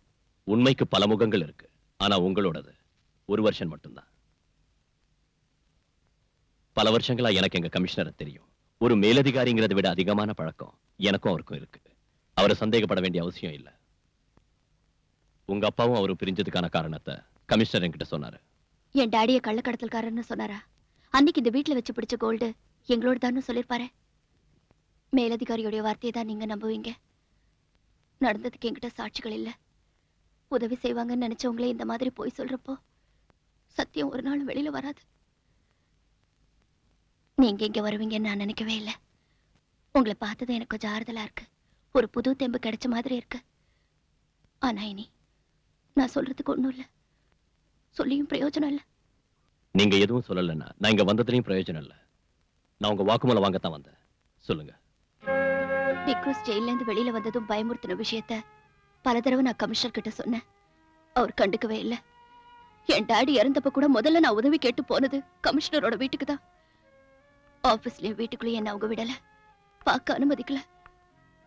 S7: உண்மைக்கு பல முகங்கள் இருக்கு. ஆனா உங்களோடது ஒரு வருஷம் மட்டும்தான். பல வருஷங்களா எனக்கு எங்க கமிஷனரை தெரியும். ஒரு மேலதிகாரிங்கிறத விட அதிகமான பழக்கம் எனக்கும் அவருக்கும் இருக்கு. அவரை சந்தேகப்பட வேண்டிய அவசியம் இல்ல. உங்க அப்பாவும் அவரும் பிரிஞ்சதுக்கான காரணத்தை கமிஷனர் என்கிட்ட சொன்னாரு.
S3: என் டாடிய கள்ளக்கடத்தல்காரன்னு சொன்னாரா? அன்னைக்கு இந்த வீட்டுல வச்சு பிடிச்ச கோல்டு எங்களோட தான் சொல்லிருப்பாரு. மேலதிகாரியோடைய வார்த்தையை தான் நீங்க நம்புவீங்க. நடந்ததுக்கு என்கிட்ட சாட்சிகள் இல்ல. உதவி செய்வாங்கன்னு நினைச்சவங்களே இந்த மாதிரி போய் சொல்றப்போ சத்தியம் ஒரு நாள் வெளியில வராது. நீங்க இங்க வருவீங்கன்னு நான் நினைக்கவே இல்லை. உங்களை பார்த்தது எனக்கு கொஞ்சம் ஆறுதலா இருக்கு. ஒரு புது தெம்பு கிடைச்ச மாதிரி இருக்கு. ஆனா இனி நான் சொல்றதுக்கு ஒண்ணும் இல்ல. சொல்லியும் பிரயோஜனம் இல்ல.
S7: நீங்க எதுவும் சொல்லலன்னா நான் இங்க வந்ததுலயும் பிரயோஜனம் இல்ல. நான் உங்க வாக்குமூலம் வாங்கத்தான் வந்தேன். சொல்லுங்க.
S3: டிக்ரூஸ் ஜெயில இருந்து வெளியில வந்ததும் பயமுறுத்தின விஷயத்த பல தடவை நான் கமிஷனர் கிட்ட சொன்னேன். அவர் கண்டுக்கவே இல்லை. என் டாடி இறந்தப்ப கூட முதல்ல நான் உதவி கேட்டு போனது கமிஷனரோட வீட்டுக்கு தான். ஆபீஸ்லயும் வீட்டுக்குள்ளேயும் என்ன அவங்க விடல, பார்க்க அனுமதிக்கல.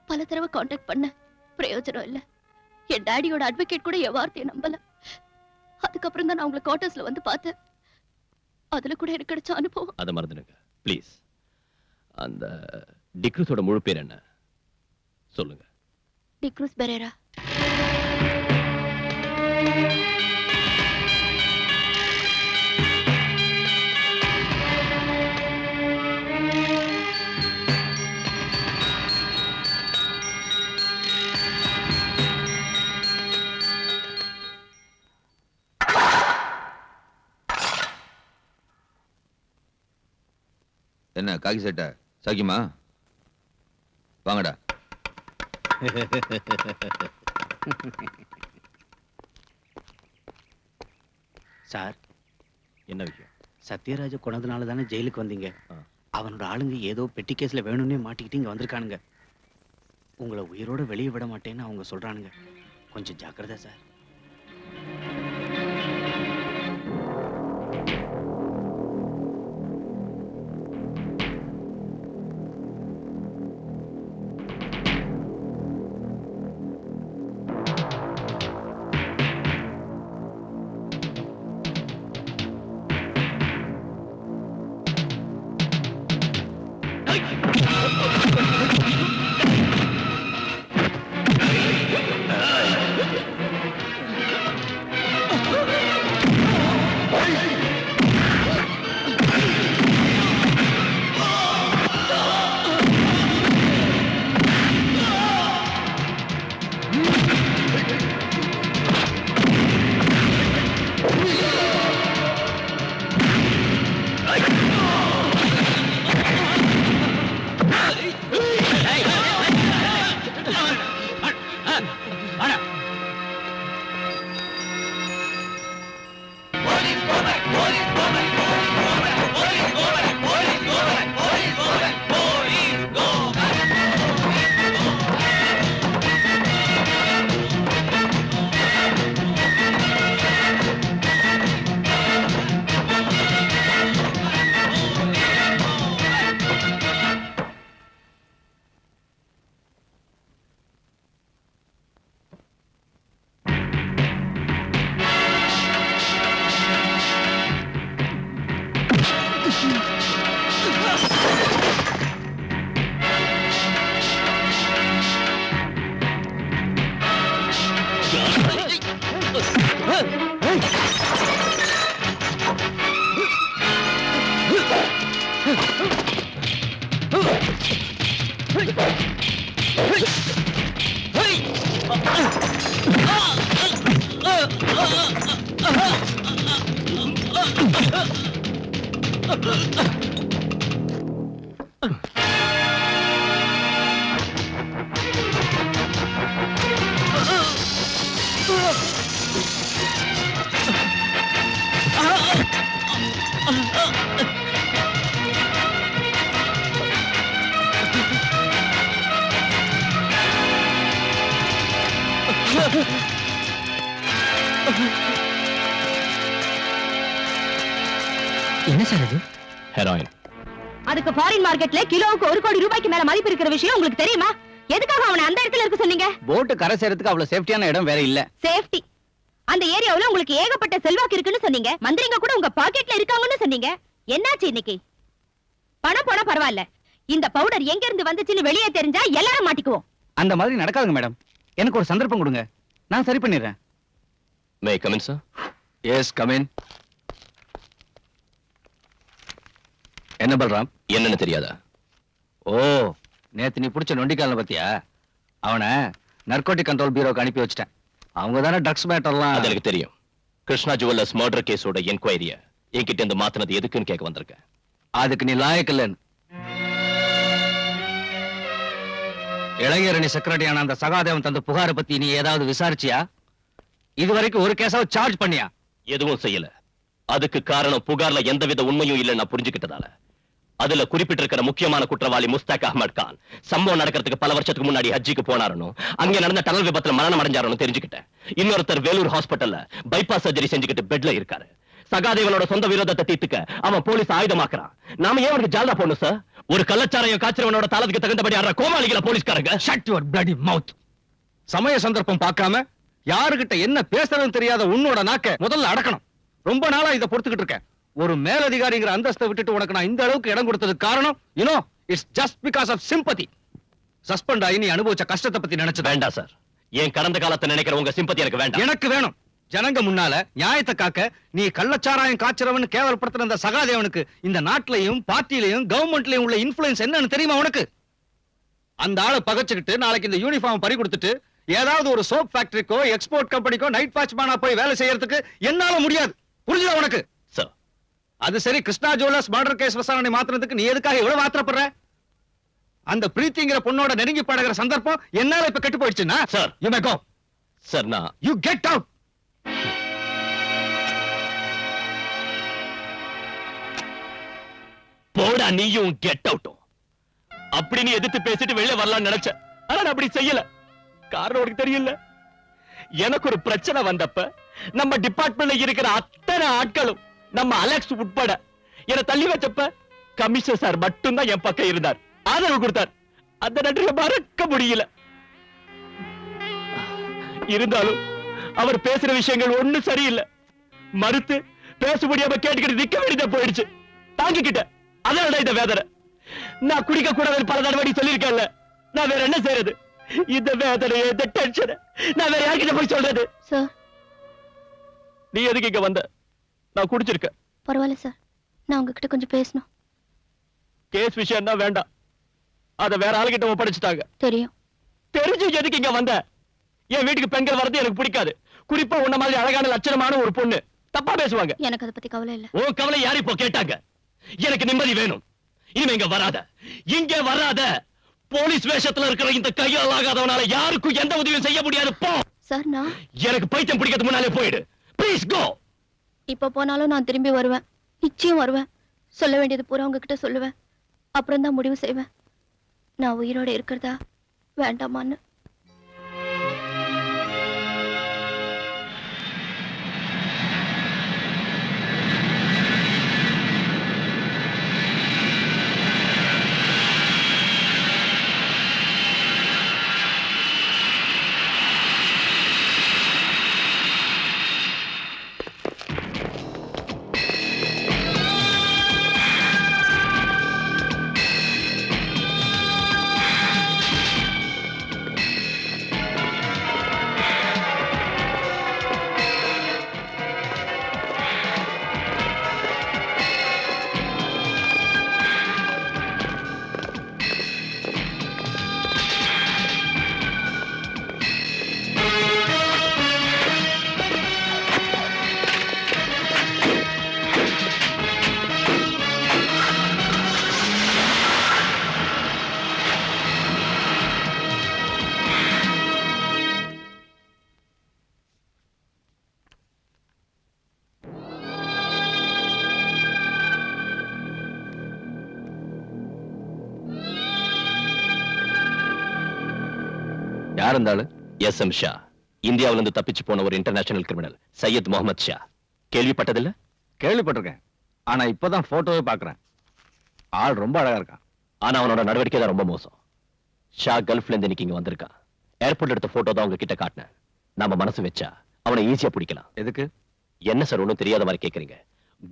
S3: பல தடவை கான்டாக்ட் பண்ண, பிரயோஜனம் இல்ல. என் டாடியோட அட்வொகேட் கூட என் வார்த்தையை நம்பல. அதுக்கப்புறம் தான் நான் உங்களை குவார்டர்ஸ்ல வந்து பார்த்தேன். அதுல கூட எனக்கு கிடைச்ச அனுபவம்.
S7: அதை மறந்துடுங்க ப்ளீஸ். அந்த டிக்ரூஸோட முழு பேர் என்ன சொல்லுங்க.
S3: டிக்ரூஸ் பெரேரா.
S6: என்ன காக்கி சட்டை சாக்கியமா? வாங்கடா.
S11: சார்,
S7: என்ன விஷயம்?
S11: சத்யராஜ கொண்டதுனால தானே ஜெயிலுக்கு வந்தீங்க. அவனோட ஆளுங்க ஏதோ பெட்டி கேஸ்ல வேணும்னே மாட்டிக்கிட்டு இங்க வந்திருக்கானுங்க. உங்களை உயிரோட வெளியே விட மாட்டேன்னு அவங்க சொல்றானுங்க. கொஞ்சம் ஜாக்கிரதை சார்.
S2: என்ன சார் இது?
S7: ஹெராயின்.
S3: அதுக்கு ஃபாரின் மார்க்கெட்ல கிலோவுக்கு 1 கோடி ரூபாய்க்கு மேல மதிப்பு இருக்கிற விஷயம் உங்களுக்கு தெரியுமா? எதுக்காக அவனை அந்த இடத்துல இருக்க சொன்னீங்க?
S4: போட்டு கரை சேரத்துக்கு அவ்வளவு சேஃப்டியான இடம் வேற இல்ல.
S3: சேஃப்டி. அந்த ஏரியாவுல உங்களுக்கு ஏகப்பட்ட செல்வாக்கு இருக்குன்னு சொன்னீங்க. மந்திரிங்க கூட உங்க பாக்கெட்ல இருக்காங்கன்னு சொன்னீங்க. என்னாச்சு இன்னைக்கு? பணம் போனா பரவாயில்ல. இந்த பவுடர் எங்க இருந்து வந்துச்சுன்னு வெளியே தெரிஞ்சா எல்லாரும் மாட்டிக்குவோம்.
S4: அந்த மாதிரி நடக்காதுங்க மேடம். எனக்கு ஒரு சந்தர்ப்பம் கொடுங்க, நான் சரி பண்ணிடுறேன்.
S7: May come in sir?
S1: Yes come in. என்ன பல்ராம்?
S7: என்னன்னு தெரியாதா?
S1: ஓ, நேத்து நீ புடிச்ச நொண்டிக்கால பத்தியா? அவனை நர்கோட்டிக் கண்ட்ரோல் பியூரோக்கு அனுப்பி வச்சிட்டேன். அவங்க தானே ட்ரக்ஸ் மேட்டர்லாம்.
S7: அது எனக்கு தெரியும். கிருஷ்ணா ஜுவல்லர்ஸ் மர்டர் கேஸோட என்கொயரிய என்கிட்ட இருந்து மாத்தினது எதுக்குன்னு கேட்க வந்திருக்கேன்.
S1: அதுக்கு நீ லாயக்கில்லன்னு. இளைஞரணி செக்ரட்டரியான அந்த சகாதேவன் தந்த புகாரை பத்தி நீ ஏதாவது விசாரிச்சியா? இதுவரைக்கும் ஒரு கேஸாவது சார்ஜ் பண்ணியா?
S7: எதுவும் செய்யல. அதுக்கு காரணம் புகார்ல எந்தவித உண்மையும் இல்ல நான் புரிஞ்சுக்கிட்டதால. அதுல குறிப்பிட்டிருக்கிற முக்கியமான குற்றவாளி முஸ்தாக் அஹ்மத் கான் சம்பவம் நடக்கிறதுக்கு பல வருஷத்துக்கு முன்னாடி ஹஜ்ஜிக்கு போனாருன்னு, அங்க நடந்த டனல் விபத்துல மரணம் அடைஞ்சாருன்னு தெரிஞ்சுக்கிட்டேன். இன்னொருத்தர் வேலூர் ஹாஸ்பிட்டல்ல பைபாஸ் சர்ஜரி செஞ்சுக்கிட்டு பெட்ல இருக்காரு. சகாதேவனோட சொந்த விரோதத்தை தீர்த்துக்க அவன் போலீஸ் ஆயுதமாக்குறான். நாம ஏன் அவனுக்கு ஜால்தா போடணும் சார்? ஒரு கள்ளச்சாரையும் காய்ச்சறவனோட தாளத்துக்கு தகுந்தபடி ஆடுற கோமாளிகள போலீஸ்காரங்க.
S1: ஷட் யுவர் பிளடி மவுத். சமய சந்தர்ப்பம் பார்க்காம யாருகிட்ட என்ன பேசுறதுன்னு தெரியாத உன்னோட நாக்க முதல்ல அடக்கணும். ரொம்ப நாளா இதை பொறுத்துக்கிட்டு இருக்கேன். ஒரு மேலதிகாரிங்கிற அந்தஸ்தை விட்டுட்டு உனக்கு நான் இந்த அளவுக்கு இடம் கொடுத்ததுக்கு காரணம் it's just because of sympathy. Suspend ஆகி நீ அனுபவிச்ச கஷ்டத்தை பத்தி நினைச்சு
S7: வேண்டாம் சார். என் கடந்த காலத்தை நினைக்கிற உங்க சிம்பத்தி எனக்கு வேண்டாம்.
S1: எனக்கு வேணும். ஜனங்க முன்னால நியாயத்தை காக்க நீ கள்ளச்சாராயம் காய்ச்சறவன் கேவலப்படுத்துற அந்த சகாதேவனுக்கு இந்த நாட்டிலையும் பார்ட்டிலையும் கவர்மெண்ட்லயும் உள்ள இன்ஃபுளுன்ஸ் என்னன்னு தெரியுமா உனக்கு? அந்த ஆளை பகச்சுக்கிட்டு நாளைக்கு இந்த யூனிஃபார்ம் பறி கொடுத்துட்டு ஏதாவது ஒரு சோப் ஃபேக்டரிக்கோ எக்ஸ்போர்ட் கம்பெனிக்கோ நைட் வாட்ச்மேனா போய் வேலை செய்யறதுக்கு என்னால முடியாது. புரிஞ்சுதா உனக்கு?
S7: சார்,
S1: அது சரி, கிருஷ்ணா ஜுவல்லர்ஸ் மர்டர் கேஸ் விசாரணை மாத்திரத்துக்கு நீ எதுக்காக எவ்வளவு ஆத்திரப்படுற? அந்த பிரீத்திங்கிற பொண்ணோட நெருங்கி பழகிற சந்தர்ப்பம் என்னால இப்ப கெட்டு போயிடுச்சுன்னா
S7: sir,
S1: you may go.
S7: Sir, நான்
S1: யூ கெட் அவுட்.
S7: போடா நீயும் கெட் அவுட்டும். அப்படி நீ எதிர்த்து பேசிட்டு வெளியே வரலாம்னு நினைச்ச. ஆனா நான் அப்படி செய்யல. காரணம் உனக்கு தெரியல. எனக்கு ஒரு பிரச்சனை வந்தப்ப நம்ம டிபார்ட்மெண்ட்ல இருக்கிற அத்தனை ஆட்களும் நம்ம அலெக்ஸ் உட்பட என்ன தள்ளி வச்சப்ப கமிஷனர் சார் மட்டும்தான் என் பக்கம் இருந்தார், ஆதரவு கொடுத்தார். அந்த நன்றியை மறக்க முடியல. இருந்தாலும் அவர் பேசுற விஷயங்கள் ஒண்ணும் சரியில்லை. மறுத்து பேச முடியாம கேட்டுக்கிட்டு நிக்க வேண்டியதா போயிடுச்சு. தாங்கிக்கிட்ட. அதனால இந்த வேதனை. நான் குடிக்க கூடாதுன்னு பல தடவை சொல்லியிருக்கேன்ல. நான் வேற என்ன செய்யறது? இந்த வேதனையை, இந்த டென்ஷனை நான் வேற யார்கிட்ட போய் சொல்றது?
S3: சார்,
S7: நீ எதுக்கு இங்க வந்த? நான் குடிச்சிருக்கேன்.
S3: பரவாயில்ல சார், நான் உங்ககிட்ட கொஞ்சம் பேசணும்.
S7: கேஸ் விஷயம் தான் வேண்டாம். அத வேற ஆளுகிட்ட ஒப்படைச்சிட்டாங்க.
S3: தெரியும்.
S7: தெரிஞ்சு எதுக்கு இங்க வந்த? என் வீட்டுக்கு பெண்கள் வரது எனக்கு பிடிக்காது. குறிப்பா உன்ன மாதிரி அழகான லட்சணமான ஒரு பொண்ணு தப்பா பேசுவாங்க.
S3: எனக்கு அதை பத்தி கவலை இல்ல.
S7: ஓ கவலை யாரு இப்போ கேட்டாங்க? எனக்கு நிம்மதி வேணும். இனிமே இங்க வராத, இங்க வராத. போலீஸ் வேஷத்துல இருக்கிற இந்த கையால் ஆகாதவனால யாருக்கும் எந்த உதவியும் செய்ய முடியாது. போ.
S3: சார், நான்
S7: எனக்கு பைத்தியம் பிடிக்கிறதுக்கு முன்னாலே போயிடு. Please go.
S3: இப்ப போனாலும் நான் திரும்பி வருவேன். நிச்சயம் வருவேன். சொல்ல வேண்டியது பூரா உங்ககிட்ட சொல்லுவேன். அப்புறம் தான் முடிவு செய்வேன் நான் உயிரோட இருக்கிறதா வேண்டாமான்னு.
S1: யார் இருந்தாலும்
S7: எஸ்.எம். ஷா, இந்தியாவில இருந்து தப்பிச்சு போன ஒரு இன்டர்நேஷனல் கிரிமினல். சையத் முகமது ஷா, கேள்விப்பட்டதில்ல?
S1: கேள்விப்பட்டிருக்கேன். ஆனா இப்பதான் போட்டோவே பாக்குறேன். ஆள் ரொம்ப அழகா இருக்கான்.
S7: ஆனா அவனோட நடவடிக்கை தான் ரொம்ப மோசம். ஷா கல்ஃப்ல இருந்து இன்னைக்கு இங்க வந்திருக்கான். ஏர்போர்ட் எடுத்த போட்டோ தான் உங்ககிட்ட காட்டினேன். நாம மனசு வச்சா அவனை ஈஸியா பிடிக்கலாம்.
S1: எதுக்கு?
S7: என்ன சார் ஒண்ணும் தெரியாத மாதிரி கேக்குறீங்க?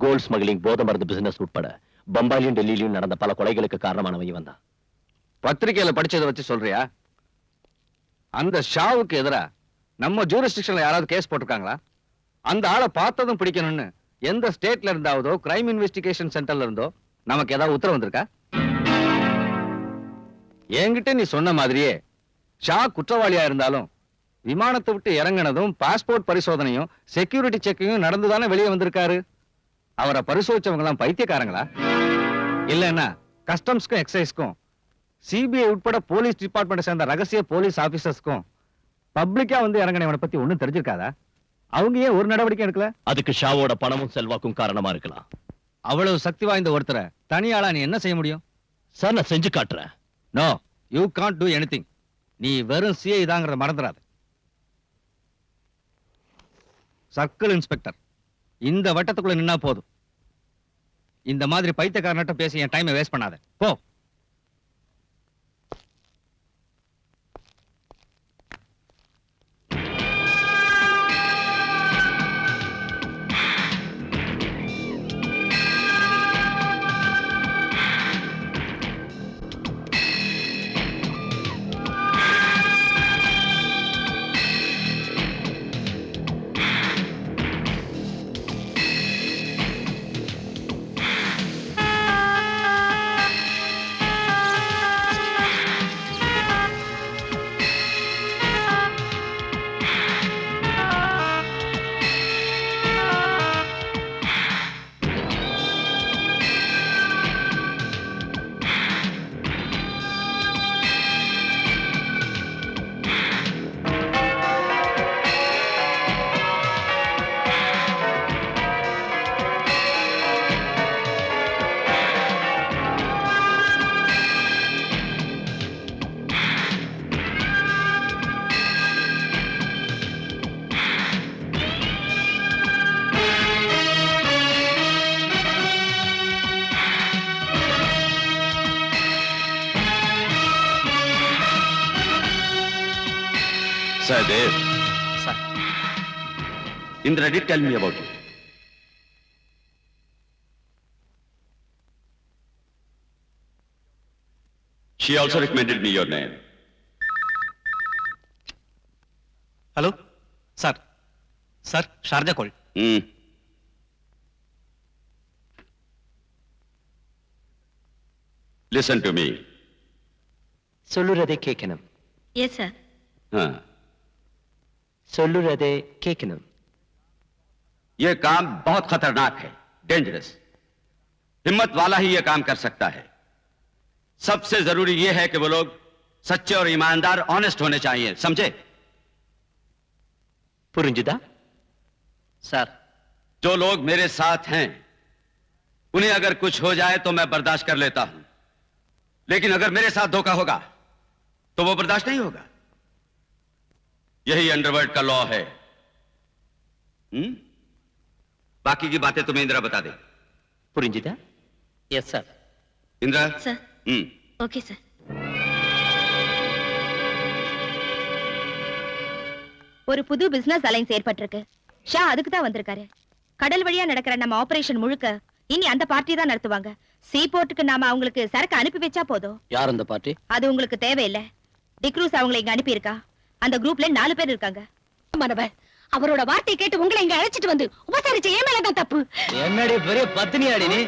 S7: கோல்ட் ஸ்மக்லிங், போதை மருந்து பிசினஸ் உட்பட பம்பாயிலும் டெல்லியிலும் நடந்த பல கொலைகளுக்கு காரணமானவன் இவன் தான்.
S1: பத்திரிகையில படிச்சதை வச்சு சொல்றியா? அந்த ஷாவுக்கு எதிரா நம்ம ஜூரிஸ்டிக்ஷன்ல யாராவது கேஸ் போட்டிருக்காங்களா? அந்த ஆளை பார்த்ததும் பிடிக்கணும்னு எந்த ஸ்டேட்ல இருந்தாவதோ கிரைம் இன்வெஸ்டிகேஷன் சென்டர்ல இருந்தோ நமக்கு ஏதாவது உத்தரவு வந்திருக்கா? என்கிட்ட நீ சொன்ன மாதிரியே ஷா குற்றவாளியா இருந்தாலும் விமானத்தை விட்டு இறங்கினதும் பாஸ்போர்ட் பரிசோதனையும் செக்யூரிட்டி செக்கிங்கும் நடந்துதானே வெளியே வந்திருக்காரு. அவரை பரிசோதிச்சவங்க எல்லாம் பைத்தியக்காரங்களா? இல்லன்னா கஸ்டம்ஸ்க்கும் எக்ஸைஸ்க்கும் சிபிஐ உட்பட போலீஸ் டிபார்ட்மெண்ட் சேர்ந்த ரகசிய போலீஸ் ஆபீசர்ஸ்க்கும் பப்ளிக்கா வந்து இறங்கினவனை பத்தி ஒண்ணும் தெரிஞ்சிருக்காதா? அவங்க ஏன் ஒரு நடவடிக்கை எடுக்கல?
S7: அதுக்கு ஷாவோட பணமும் செல்வாக்கும் காரணமா இருக்கலாம்.
S1: அவ்வளவு சக்தி வாய்ந்த ஒருத்தரை தனியாளா நீ என்ன செய்ய முடியும்?
S7: சார், நான் செஞ்சு காட்டுறேன்.
S1: No, you can't do anything. நீ வெறும் சிஐ தாங்கிறத மறந்துடாத. சர்க்கிள் இன்ஸ்பெக்டர் இந்த வட்டத்துக்குள்ள நின்னா போதும். இந்த மாதிரி பைத்தியக்காரன்ட்ட பேசி என் டைமை வேஸ்ட் பண்ணாத. போ.
S8: Sahdev.
S11: Sir.
S8: Indra did tell me about you. She also recommended me your name.
S11: Hello? Sir. Sir, Sharjah call.
S8: Listen to me.
S5: சொல்லுறதை கேட்கணும்.
S3: Yes sir.
S8: हाँ.
S5: சொல்லுறதை கேட்கணும்.
S8: ये काम बहुत खतरनाक है, डेंजरस. हिम्मत वाला ही ये काम कर सकता है. सबसे जरूरी ये है कि वो लोग सच्चे और ईमानदार, ऑनेस्ट होने चाहिए, समझे?
S5: புரிஞ்சுதா?
S11: Sir.
S8: जो लोग मेरे साथ हैं, उन्हें अगर कुछ हो जाए तो मैं बर्दाश्त कर लेता हूं, लेकिन अगर मेरे साथ धोखा होगा तो वो बर्दाश्त नहीं होगा. यही अंडरवर्ल्ड का लॉ है. बाकी की बातें तुम्हें इंदिरा बता दे.
S5: புரிஞ்சுதா?
S11: Yes, sir.
S8: Indira.
S3: Sir. Okay sir. ஒரு புது பிசினஸ் அலைன்ஸ் ஏற்பட்டிருக்கு. ஷா அதுக்கு தான் வந்திருக்காரு. கடல் வழியா நடக்கிற நம்ம ஆபரேஷன் முழுக்க இனி அந்த பார்ட்டி தான் நடத்துவாங்க. சீபோர்ட்டுக்கு நாம அவங்களுக்கு சரக்கு அனுப்பி வச்சா போதும்.
S5: யார் அந்த பார்ட்டி?
S3: அது உங்களுக்கு தேவையில்லை. டிக்ரூஸ் அவங்களை இங்க அனுப்பி இருக்கா. அந்த குரூப்ல 4 பேர் இருக்காங்க.
S9: மனவர் அவரோட வார்த்தை கேட்டு உங்களை இங்க அழைச்சிட்டு வந்து உபசரிச்ச ஏன் மேலதான் தப்பு.
S4: என்னடி பெரிய பத்தினியாடி நீ?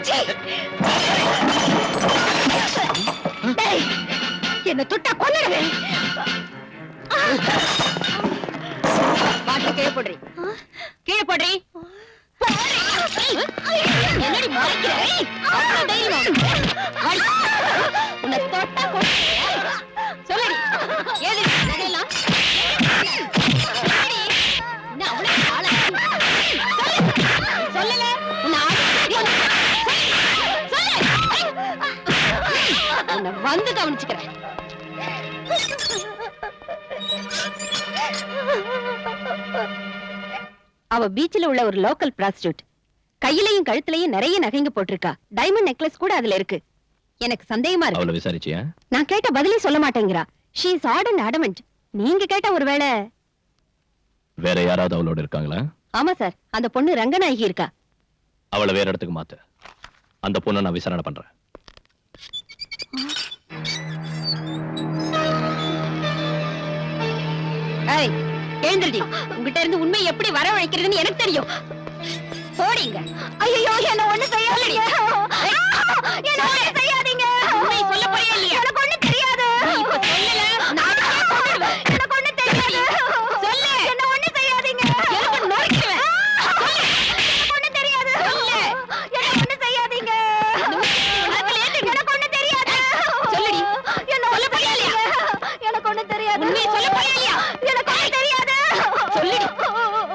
S9: டேய், என்ன தொட்டா கொன்னுடுவேன். வாட்டை கீழே போடுறி. கீழே போடுறி. என்னடி மறைக்கிற? அவ்வளவு தைரியம் உன்னை தொட்டா கொன்னுடுவேன். சொல்லடி, ஏது இதெல்லாம்? சொல்லல வந்து கவனிச்சுக்கிறேன். அவ பீச்சில் உள்ள ஒரு லோக்கல் பிராஸ்டியூட். கையிலையும் கழுத்துலயும் நிறைய நகைங்க போட்டிருக்கா. டைமண்ட் நெக்லஸ் கூட அதுல இருக்கு. எனக்கு சந்தேகமா இருக்கு.
S7: அவளை விசாரிச்சியா?
S9: நான் கேட்ட பதிலே சொல்ல மாட்டேங்கிறா. She is odd and adamant. நீங்க கேட்ட ஒருவேளை.
S7: வேற யாராவது அவளோட இருக்காங்களா?
S9: ஆமா சார், அந்த பொண்ணு ரங்கநாயகி இருக்கா.
S7: அவளை வேற இடத்துக்கு மாத்து. அந்த பொண்ணை நான் விசாரணை பண்றேன்.
S9: ஏய், எழுந்திருடி. உங்ககிட்ட இருந்து உண்மை எப்படி வரவழைக்கிறதுன்னு எனக்கு தெரியும். போடிங்க. ஐயோ, என்ன ஒண்ணு செய்யாதீங்க. என்ன ஒண்ணு செய்யாதீங்க. உண்மை சொல்ல போறியா இல்லையா? எனக்கு ஒண்ணு தெரியாது. நீ இப்ப சொல்லல, நானே கொன்னுடுவேன். எனக்கு ஒண்ணு தெரியாது. சொல்லு. என்ன ஒண்ணு செய்யாதீங்க. எனக்கு நொறுக்கிடுவேன். சொல்லு. எனக்கு ஒண்ணு தெரியாது. சொல்லு. என்ன ஒண்ணு செய்யாதீங்க. எனக்கு ஒண்ணு தெரியாது. சொல்லுடி. என்ன சொல்ல போறியா இல்லையா? எனக்கு ஒண்ணு தெரியாது. உண்மை சொல்ல போறியா இல்லையா? எனக்கு ஒண்ணு தெரியாது. சொல்லுடி.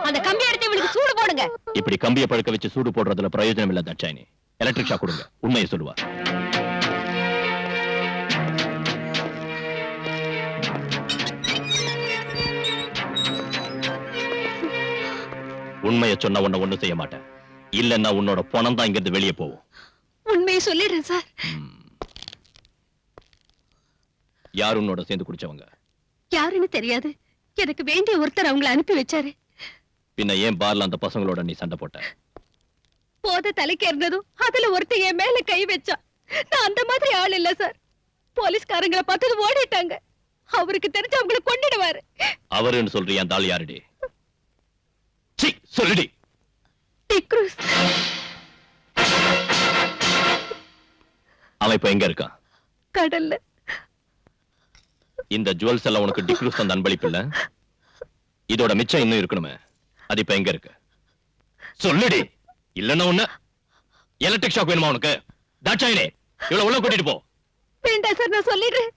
S9: அந்த கம்பி எடுத்து இவளுக்கு சூடு போடுங்க.
S7: இப்படி கம்பியை பழுக்க வச்சு சூடு போடுறதுல பிரயோஜனம் இல்ல தட்சாயினி. எலக்ட்ரிக் ஷாக் கொடுங்க, உண்மையை சொல்லுவா. உண்மையை சொன்னா உன்னை ஒண்ணும் செய்ய மாட்டேன். இல்லன்னா உன்னோட பணம் தான் இங்கிருந்து வெளியே போகும்.
S9: உண்மையை சொல்லிடுறேன் சார்.
S7: யார் உன்னோட சேர்ந்து குடிச்சவங்க?
S9: யாருன்னு தெரியாது. எனக்கு வேண்டிய ஒருத்தர் அவங்களை அனுப்பி வச்சாரு.
S7: பின்ன ஏன் பார்ல அந்த பசங்களோட நீ சண்டை போட்ட?
S9: போத தலைக்கு இருந்ததும் அதுல ஒருத்தர் என் மேல கை வச்சா. நான் அந்த மாதிரி ஆள் இல்ல சார். போலீஸ்காரங்களை பார்த்தது ஓடிட்டாங்க. அவருக்கு தெரிஞ்சு அவங்களை கொன்னுடுவாரு.
S7: அவருன்னு சொல்றியா? அந்த ஆள் யாருடி? சீ, சொல்லுடி.
S9: டிக்ரூஸ்.
S7: அவன் இப்ப எங்க இருக்கான்?
S9: கடல்ல.
S7: இந்த ஜுவல்ஸ் எல்லாம் உனக்கு டிக்ரூஸ் தந்த அன்பளிப்பு இல்ல? இதோட மிச்சம் இன்னும் இருக்கணுமே, அது இப்ப எங்க இருக்கு? சொல்லுடி. இல்லன்னா உன்ன எலக்ட்ரிக் ஷாக் வேணுமா உனக்கு? தாட்சாயினே, இவ்வளவு உள்ள கூட்டிட்டு போ.
S9: வேண்டாம் சார், நான் சொல்லிடுறேன்.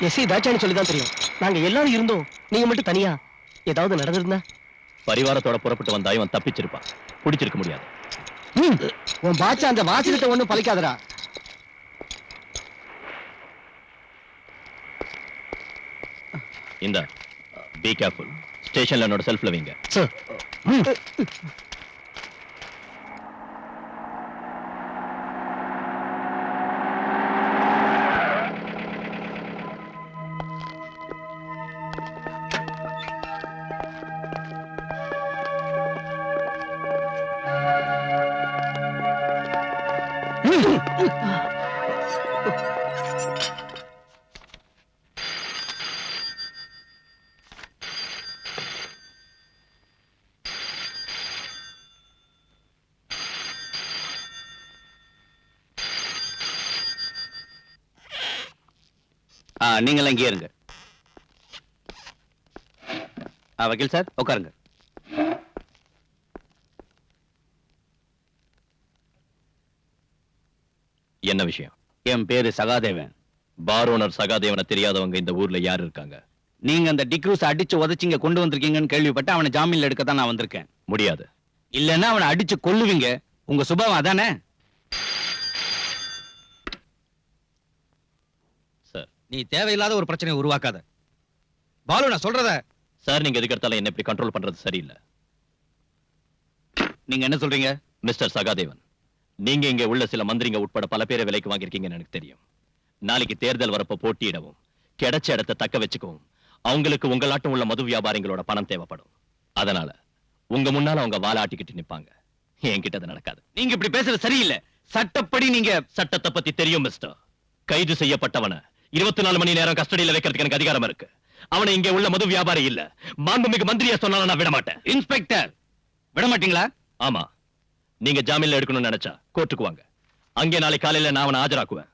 S2: எஸ்ஐ தாட்சாணி சொல்லிதான் தெரியும். நாங்க எல்லாரும் இருந்தோம், நீங்க மட்டும் தனியா. ஏதாவது நடந்திருந்தா?
S7: பரிவாரத்தோட புறப்பட்டு வந்தா இவன் தப்பிச்சிருப்பான், பிடிச்சிருக்க முடியாது.
S10: உன் பாச்சா அந்த வாசகத்தை ஒண்ணும் பலிக்காதடா.
S7: இந்த பி கேர்ஃபுல். ஸ்டேஷன்ல என்னோட செல்ஃப்ல வைங்க.
S4: நீங்கள் இங்கே இருங்க. வக்கீல் சார் உட்காருங்க.
S7: என்ன விஷயம்?
S4: என் பேரு சகாதேவன்.
S7: பார் ஓனர் சகாதேவனை தெரியாதவங்க இந்த ஊர்ல யார் இருக்காங்க?
S4: நீங்க அந்த டிக்ரூஸ் அடிச்சு உதச்சிங்க கொண்டு வந்திருக்கீங்கன்னு கேள்விப்பட்டு அவனை ஜாமீன்ல எடுக்க தான் நான் வந்திருக்கேன்.
S7: முடியாது.
S4: இல்லன்னா அவனை அடிச்சு கொல்லுவீங்க. உங்க சுபாவம் அதானே?
S7: சார்,
S6: நீ தேவையில்லாத ஒரு பிரச்சனையை உருவாக்காத. பாலு, நான் சொல்றத.
S7: சார், நீங்க எதுக்கு எடுத்தாலும் என்ன இப்படி கண்ட்ரோல் பண்றது சரியில்லை.
S4: நீங்க என்ன சொல்றீங்க?
S7: மிஸ்டர் சகாதேவன், நீங்க இங்க உள்ள சில மந்திரிங்க உட்பட பல பேரை விலைக்கு வாங்கியிருக்கீங்கன்னு எனக்கு தெரியும். நாளைக்கு தேர்தல் வரப்ப போட்டியிடவும் கிடைச்ச இடத்தை தக்க வச்சுக்கவும் அவங்களுக்கு உங்களாட்டம் உள்ள மது வியாபாரிகளோட பணம் தேவைப்படும். அதனால உங்க முன்னால அவங்க வாலாட்டிக்கிட்டு நிப்பாங்க. என்கிட்ட அது நடக்காது.
S4: நீங்க இப்படி பேசுறது சரியில்லை. சட்டப்படி நீங்க
S7: சட்டத்தை பத்தி தெரியும் மிஸ்டர். கைது செய்யப்பட்டவன 24 மணி நேரம் கஸ்டடியில வைக்கிறதுக்கு எனக்கு அதிகாரம் இருக்கு. அவனை இங்க உள்ள மது வியாபாரி இல்ல, மாண்புமிகு மந்திரியா சொன்னாலும் நான் விட மாட்டேன்.
S4: இன்ஸ்பெக்டர், விட மாட்டீங்களா?
S7: ஆமா, நீங்க ஜாமீன்ல எடுக்கணும்னு நினைச்சா கோர்ட்டுக்கு வாங்க. அங்கே நாளை காலையில நான் அவனை ஆஜராக்குவேன்.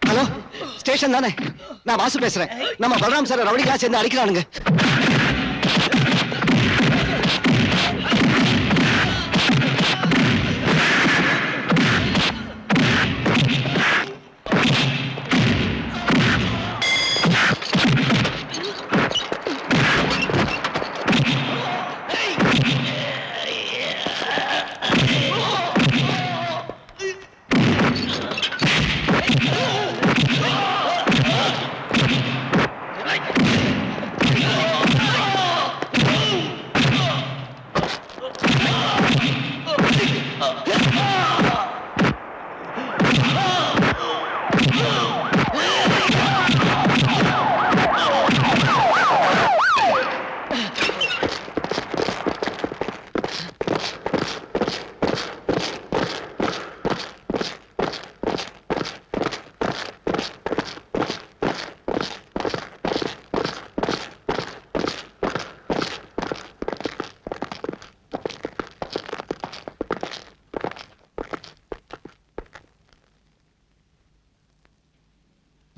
S10: ஹலோ, ஸ்டேஷன் தானே? நான் வாசு பேசுறேன். நம்ம பலராம் சார் ரவுடிகளா சேர்ந்து அடிக்கிறானுங்க.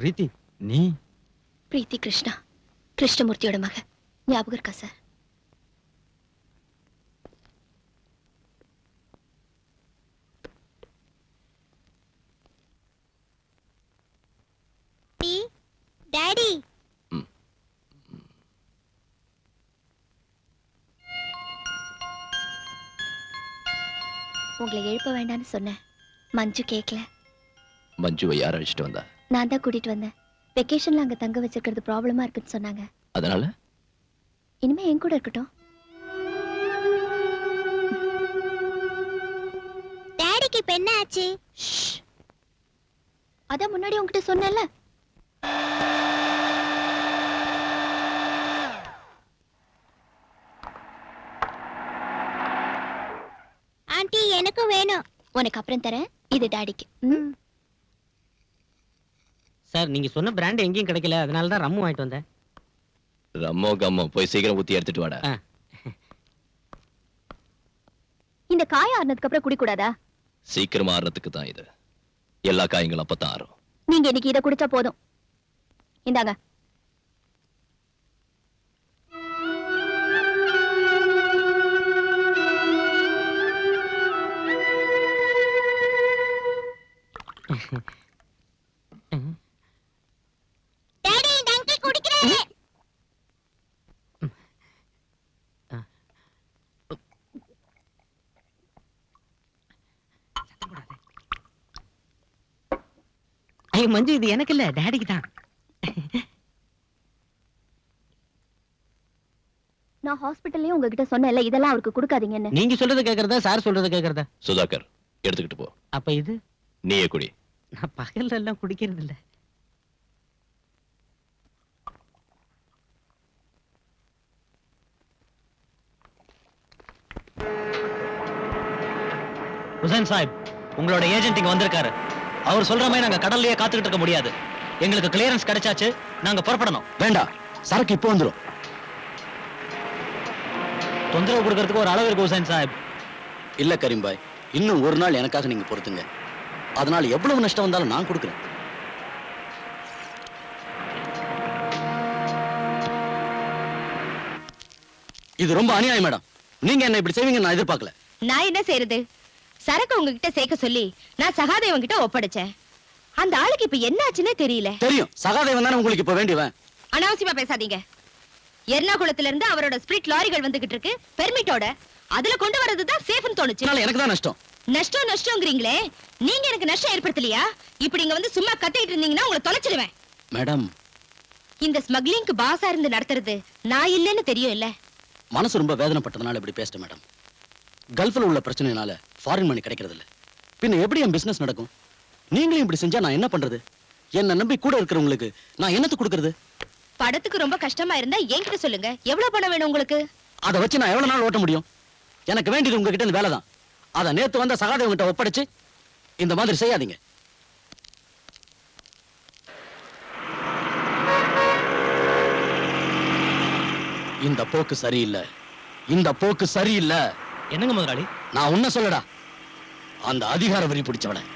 S6: பிரீத்தி, நீ?
S9: பிரீத்தி கிருஷ்ணா, கிருஷ்ணமூர்த்தியோட மக. ஞாபகம் இருக்கா சார்? டாடி உங்களை எழுப்ப வேண்டாம்னு சொன்னேன். மஞ்சு கேட்கல.
S7: மஞ்சுவை யார் அழைச்சிட்டு வந்தா?
S9: நான் தான் கூட்டிட்டு வந்தேன். வெக்கேஷன்ல அங்க தங்க வச்சிருக்கிறது ப்ராப்ளமா இருக்குன்னு சொன்னாங்க.
S7: அதனால
S9: இனிமே என் கூட இருக்கட்டும். டாடிக்கு இப்ப என்ன ஆச்சு? அதான் முன்னாடி உன்கிட்ட சொன்னேன்ல. ஆண்டி எனக்கும் வேணும். உனக்கு அப்புறம் தரேன். இது டாடிக்கு.
S5: சார் நீங்க சொன்ன பிராண்ட் எங்கேயும் கிடைக்கல, அதனால தான் ரம்மு வாங்கிட்டு வந்தேன்.
S7: ரம்மோ கம்மோ போய் சீக்கிரம் ஊத்தி எடுத்துட்டு வாடா.
S9: இந்த காய ஆறுனதுக்கு அப்புறம் குடிக்கூடாதா?
S7: சீக்கிரமா ஆறதுக்கு தான் இது. எல்லா காயங்களும் அப்பதான் ஆறும்.
S9: நீங்க இன்னைக்கு இதை குடிச்சா போதும். இந்தாங்க. டாடி டங்கி குடிக்கிறேன்.
S5: ஐயோ மஞ்சு, இது எனக்கு இல்ல, டாடிக்கு தான்.
S9: நான் ஹாஸ்பிடல்லயே உங்ககிட்ட சொன்னேன்ல, இதெல்லாம் அவருக்கு கொடுக்காதீங்கன்னு.
S5: நீங்க சொல்றது கேக்குறதா, சார் சொல்றது கேக்குறதா?
S7: சுதாகர் எடுத்துக்கிட்டு போ.
S5: அப்ப இது
S7: நீயே குடி.
S5: நான் பகல்ல எல்லாம் குடிக்கிறது இல்ல. ஹுசைன் சாஹிப், உங்களோட ஏஜென்ட் இங்க வந்திருக்காரு. அவர் சொல்ற மாதிரி நாங்க கடல்லயே காத்துக்கிட்டு இருக்க முடியாது. எங்களுக்கு கிளியரன்ஸ் கிடைச்சாச்சு, நாங்க புறப்படணும்.
S11: வேண்டாம், சரக்கு இப்போ வந்துரும்.
S5: தொந்தரவு கொடுக்கறதுக்கு ஒரு அளவு இருக்கு ஹுசைன் சாஹிப்.
S11: இல்ல கரீம்பாய், இன்னும் ஒரு நாள் எனக்காக நீங்க பொறுத்துங்க. அதனால எவ்வளவு நஷ்டம் வந்தாலும் நான் கொடுக்குறேன். இது ரொம்ப அநியாயம் மேடம். நீங்க என்ன இப்படி செய்வீங்க நான் எதிர்பார்க்கல.
S3: நான் என்ன செய்யறது? சரக்கு உங்ககிட்ட சேர்க்க சொல்லி நான் சகாதேவன் கிட்ட ஒப்படைச்சேன். அந்த ஆளுக்கு இப்ப என்ன ஆச்சுன்னே தெரியல.
S11: தெரியும், சகாதேவன் தானே உங்களுக்கு இப்ப வேண்டியவன்.
S3: அனாவசியமா பேசாதீங்க. எர்ணாகுளத்துல இருந்து அவரோட ஸ்பிரிட் லாரிகள் வந்துகிட்டு இருக்கு பெர்மிட்டோட. அதுல கொண்டு வரதுதான் சேஃப்னு தோணுச்சு.
S11: எனக்கு தான் நஷ்டம்.
S3: நஷ்டம்ங்கறீங்களே, நீங்க எனக்கு நஷ்டம் ஏற்படுத்தலையா? இப்படி இங்க வந்து சும்மா கத்திட்டு இருந்தீங்கன்னா உங்களை தொலைச்சிடுவேன்.
S11: மேடம்,
S3: இந்த ஸ்மக்லிங்க்கு பாஸா இருந்து நடத்துறது நான் இல்லைன்னு தெரியும் இல்ல?
S11: மனசு ரொம்ப வேதனைப்பட்டதுனால இப்படி பேசிட்டேன் மேடம். கல்ஃப்ல உள்ள பிரச்சனைனால ஃபாரின் மணி கிடைக்கிறது இல்ல. பின்ன எப்படி என் பிசினஸ் நடக்கும்? நீங்களும் இப்படி செஞ்சா நான் என்ன பண்றது? என்ன நம்பி கூட இருக்கிறவங்களுக்கு நான் என்னத்து கொடுக்கறது?
S3: படத்துக்கு ரொம்ப கஷ்டமா இருந்தா என்கிட்ட சொல்லுங்க. எவ்வளவு பணம் வேணும் உங்களுக்கு?
S11: அதை வச்சு நான் எவ்வளவு நாள் ஓட்ட முடியும்? எனக்கு வேண்டியது உங்ககிட்ட இந்த வேலை தான். அதை நேத்து வந்த சகாதேவன் கிட்ட ஒப்படைச்சு இந்த மாதிரி செய்யாதீங்க. இந்த போக்கு சரியில்லை. இந்த போக்கு சரியில்லை.
S2: என்னங்க முதலாளி?
S11: நான் உன்ன சொல்லடா, அந்த அதிகார வரி பிடிச்சவன.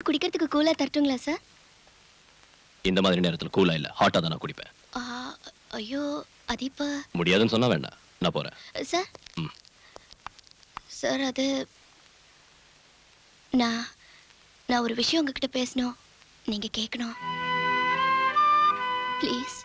S9: குடிக்கிறதுக்கு கூலா தரட்டுங்களா சார்?
S7: இந்த மாதிரி நேரத்துல கூலா இல்ல, ஹாட்டா தான் நான் குடிப்பேன்.
S9: ஐயோ, அது இப்ப
S7: முடியாதுன்னு சொன்னா வேண்டாம், நான் போறேன்.
S9: சார் சார், அது நான் ஒரு விஷயம் உங்ககிட்ட பேசணும். நீங்க கேட்கணும் ப்ளீஸ்.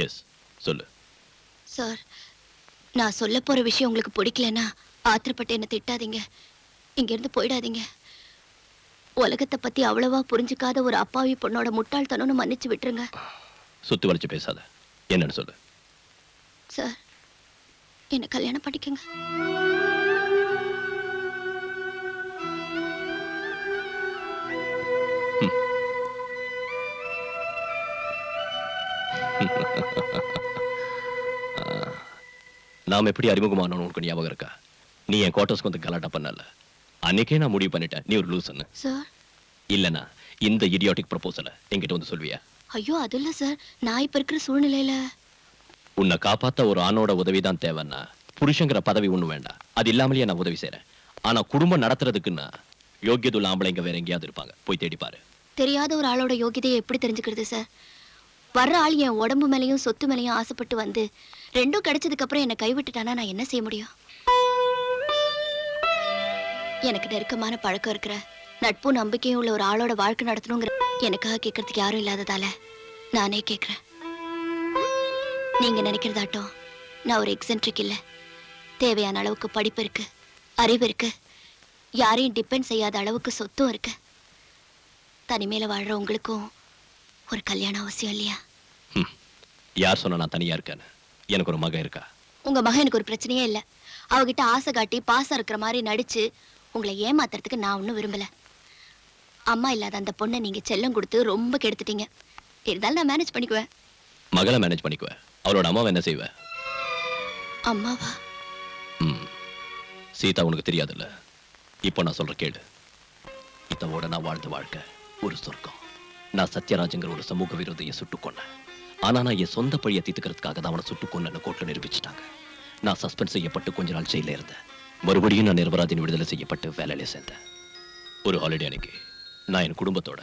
S7: எஸ், சொல்லு.
S9: சார், நான் சொல்ல போற விஷயம் உங்களுக்கு பிடிக்கலன்னா ஆத்திரப்பட்டு என்ன திட்டாதீங்க. இங்க இருந்து போயிடாதீங்க. உலகத்தை பத்தி அவ்வளவா புரிஞ்சுக்காத ஒரு அப்பாவி பொண்ணோட முட்டாள்தனம்னு மன்னிச்சு விட்டுருங்க.
S7: சுத்தி வளைச்சு பேசாத. என்னன்னு சொல்லு.
S9: சார், என்ன கல்யாணம் பண்ணிக்கங்க.
S7: நாம் எப்படி அறிமுகமானோம் உனக்கு ஞாபகம் இருக்கா? நீ என் குவார்டர்ஸ்க்கு வந்து கலாட்டா பண்ணல. அன்னைக்கே நான் முடிவு பண்ணிட்டேன் நீ ஒரு லூசுன்னு.
S9: சார்,
S7: இல்லனா இந்த இடியாட்டிக் ப்ரொபோசலை என்கிட்ட வந்து சொல்வியா?
S9: ஐயோ அது இல்ல சார், நான் இப்ப இருக்கிற சூழ்நிலையில
S7: உன்னை காப்பாத்த ஒரு ஆணோட உதவிதான் தேவைன்னா புருஷங்கிற பதவி ஒண்ணு வேண்டாம். அது இல்லாமலேயே நான் உதவி செய்யறேன். ஆனா குடும்பம் நடத்துறதுக்குன்னா யோகியதுள்ள ஆம்பளைங்க வேற எங்கேயாவது இருப்பாங்க. போய் தேடி பாரு.
S9: தெரியாத ஒரு ஆளோட யோகியதையை எப்படி தெரிஞ்சுக்கிறது சார்? வர்ற ஆள் என் உடம்பு மேலையும் சொத்து மேலையும் ஆசைப்பட்டு வந்து ரெண்டும் கிடைச்சதுக்கு அப்புறம் என்னை கைவிட்டுட்டானா நான் என்ன செய்ய முடியும்? எனக்கு நெருக்கமான பழக்கம் இருக்கிற நட்பும் நம்பிக்கையும் உள்ள ஒரு ஆளோட வாழ்க்கை நடத்தணுங்கிற எனக்காக கேட்கறதுக்கு யாரும் இல்லாததால நானே கேட்கிறேன். நீங்க நினைக்கிறதாட்டம் நான் ஒரு எக்ஸென்ட்ரிக் இல்ல. தேவையான அளவுக்கு படிப்பு இருக்கு, அறிவு இருக்கு, யாரையும் டிபெண்ட் செய்யாத அளவுக்கு சொத்தும் இருக்கு. தனிமையில வாழ்ற உங்களுக்கும் ஒரு கல்யாணம் அவசியம் இல்லையா?
S7: யார் சொன்னா நான் தனியா இருக்கேன்னு? எனக்கு ஒரு மகன் இருக்கா.
S9: உங்க மகன் எனக்கு ஒரு பிரச்சனையே இல்ல. அவகிட்ட ஆசை காட்டி பாசம் இருக்கிற மாதிரி நடிச்சு உங்களை ஏமாத்துறதுக்கு நான் ஒன்னும் விரும்பல. அம்மா இல்லாத அந்த பொண்ணை நீங்க செல்லம் கொடுத்து ரொம்ப கெடுத்துட்டீங்க. இருந்தாலும் நான் மேனேஜ் பண்ணிக்குவேன்.
S7: மகளை மேனேஜ் பண்ணிக்குவேன். அவளோட அம்மாவை என்ன செய்வேன்?
S9: அம்மாவா?
S7: சீதா உனக்கு தெரியாதுல்ல. இப்போ நான் சொல்ற கேளு. இதோட நான் வாழ்ந்த வாழ்க்கை ஒரு சொர்க்கம். நான் சத்யராஜங்கிற ஒரு சமூக விரோதியை சுட்டுக் கொன்னேன். ஆனா நான் என் சொந்த பழியை தீர்த்துக்கிறதுக்காக தான் அவனை சுட்டுக் கொன்னு கோர்ட்ல நிரூபிச்சுட்டாங்க. நான் சஸ்பெண்ட் செய்யப்பட்டு கொஞ்ச நாள் ஜெயில இருந்தேன். மறுபடியும் நான் நிரபராதின் விடுதலை செய்யப்பட்டு வேலையில சேர்ந்தேன். ஒரு ஹாலிடே அன்னைக்கு நான் என் குடும்பத்தோட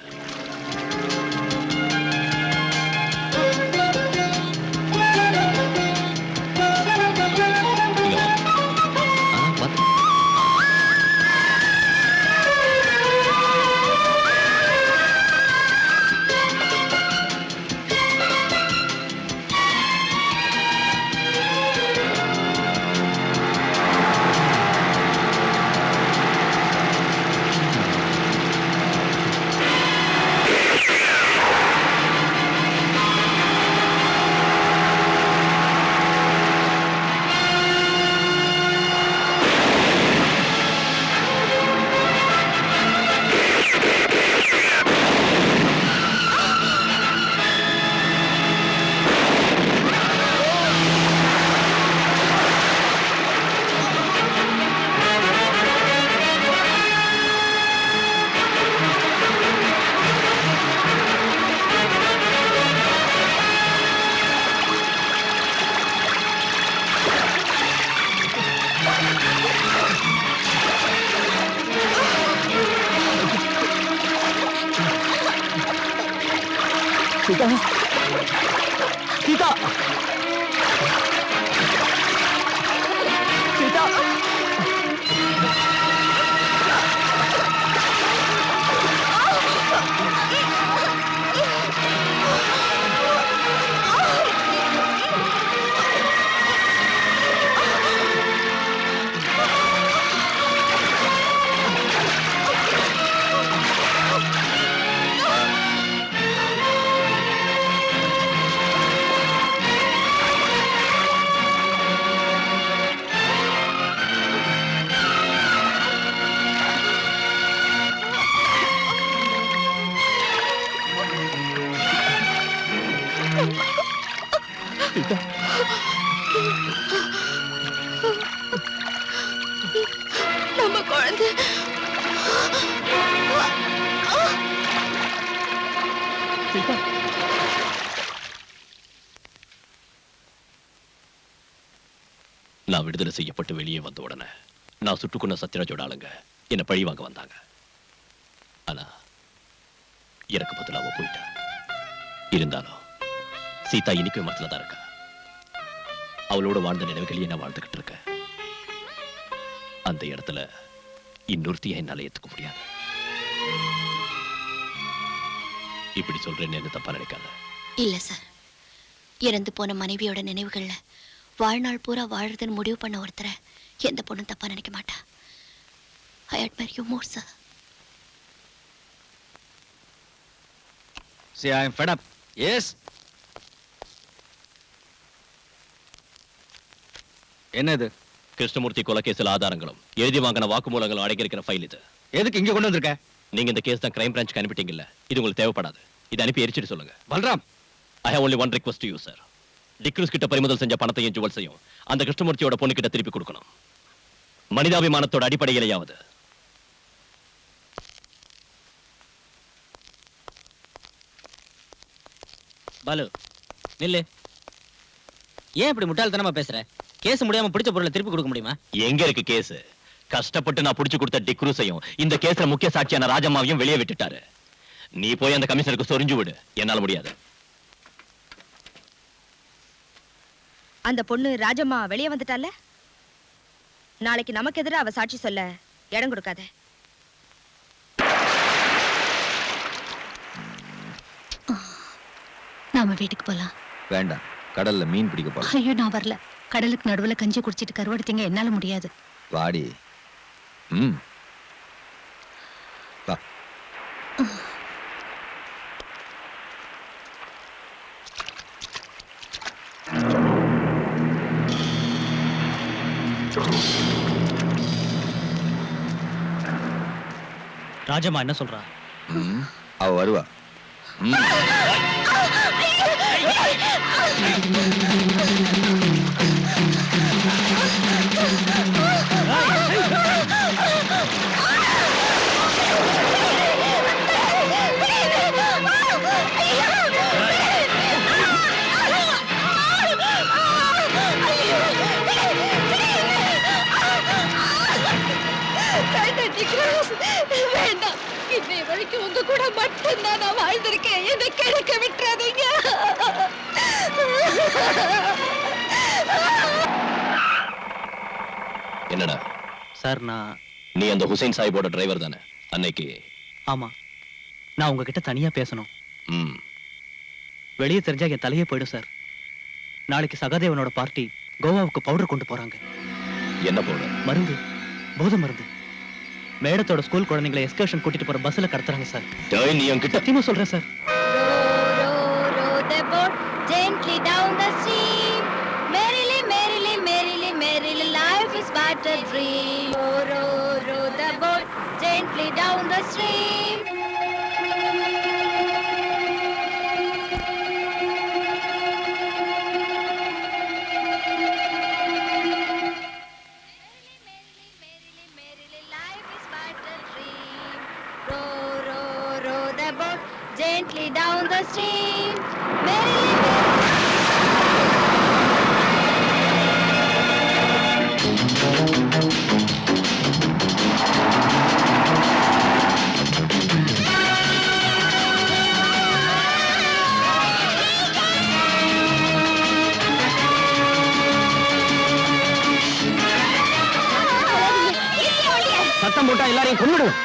S10: சீதா, சீதா, சீதா.
S9: நம்ம குழந்தை
S7: நான் விடுதலை செய்யப்பட்டு வெளியே வந்த உடனே நான் சுட்டுக்கொண்ட சத்யராஜோட ஆளுங்க என்ன பழி வாங்க வந்தாங்க. ஆனா எனக்கு பதிலா அவ போயிட்டா. இருந்தாலும் சீதா இன்னைக்கு மனசுல தான் இருக்கா. அவளோட வாழ்ந்த நினைவுகளையே நான் வாழ்ந்துகிட்டு இருக்கேன். அந்த இடத்துல இன்னொருத்தியை என்னால ஏத்துக்க முடியாது. இப்படி சொல்றேன்னு என்ன தப்பா நினைக்காத.
S9: இல்ல சார், இறந்து போன மனைவியோட நினைவுகள்ல வாழ்நாள் பூரா வாழறதுன்னு முடிவு பண்ண ஒருத்தரை எந்த பொண்ணும் தப்பா நினைக்க மாட்டா. I admire you more, sir.
S1: See, I am fed up. Yes. என்ன இது?
S7: கிருஷ்ணமூர்த்தி கொலைகேசில் ஆதாரங்களும் எழுதி வாங்கின வாக்குமூலங்களும் அடங்கியிருக்கிற ஃபைல் இது.
S1: எதுக்கு இங்க கொண்டு வந்திருக்க?
S7: நீங்க இந்த கேஸ் தான் கிரைம் பிரான்ச்சுக்கு அனுப்பிட்டீங்கல்ல, இது உங்களுக்கு தேவைப்படாது. இதை அனுப்பி எரிச்சிட்டு சொல்லுங்க.
S1: Balram,
S7: I have only one request to you, sir. D'Cruz கிட்ட பறிமுதல் செஞ்ச பணத்தையும் ஜுவல்ஸையும் அந்த கிருஷ்ணமூர்த்தியோட பொண்ணு கிட்ட திருப்பி கொடுக்கணும். மனிதாபிமானத்தோட அடிப்படையிலேயாவது.
S5: பாலு நில்லு. ஏன் இப்படி முட்டாள்தனமா பேசுற? கேஸ் முடியாம பிடிச்ச பொருளை திருப்பி கொடுக்க முடியுமா?
S7: எங்க இருக்கு கேஸ்? கஷ்டப்பட்டு நான் புடிச்சு கொடுத்த டிக்ரூஸையும் இந்த கேஸ்ல முக்கிய சாட்சியான ராஜம்மாவையும் வெளியே விட்டுட்டாரு. நீ போய் அந்த கமிஷனருக்கு சொரிஞ்சு விடு. என்னால முடியாது.
S3: அந்த பொண்ணு ராஜம்மா வெளியே வந்துட்டால, நாளைக்கு நமக்கு எதிராக அவ சாட்சி சொல்ல இடம் கொடுக்காத.
S9: நாம வீட்டுக்கு போலாம்.
S6: வேண்டாம், கடல்ல மீன் பிடிக்க போறோம்.
S9: ஐயோ நான் வரல. கடலுக்கு நடுவுல கஞ்சி குடிச்சிட்டு கருவாடுத்தீங்க, என்னால முடியாது.
S6: வாடி. வா.
S2: ராஜம்மா என்ன சொல்றா?
S6: அவ வருவா.
S9: வேண்டாம், இன்னை வரைக்கும் உங்க கூட மட்டும்தான் நான் வாழ்ந்திருக்கேன். என்னை கிடைக்க விட்டுறாதீங்க.
S7: என்னடா
S2: சார்,
S7: நீ அந்த ஹுசைன் சாஹிபோட டிரைவர் தானே அன்னைக்கு?
S2: ஆமா, நான் உங்ககிட்ட தனியா பேசணும்.
S7: ம்.
S2: வெளியே தெரிஞ்சா என் தலையே போயிடும் சார். நாளைக்கு சகாதேவனோட பார்ட்டி கோவாவுக்கு பவுடர் கொண்டு போறாங்க.
S7: என்ன பவுடர்?
S2: மருந்து, போதை மருந்து. மேடத்தோட ஸ்கூல் குழந்தைங்களை எஸ்கர்ஷன் கூட்டிட்டு போற பஸ்ல கடத்துறாங்க சார்.
S7: நீ என்கிட்ட
S2: சத்தியமா சொல்றேன் sir.
S9: Row the boat gently down the stream. Merrily, merrily, merrily, merrily, life is but a dream. Row the boat gently down the stream. Gently down the stream. Merrily,
S5: சத்தம் போட்டா எல்லாரையும் கொன்னுடுவேன்.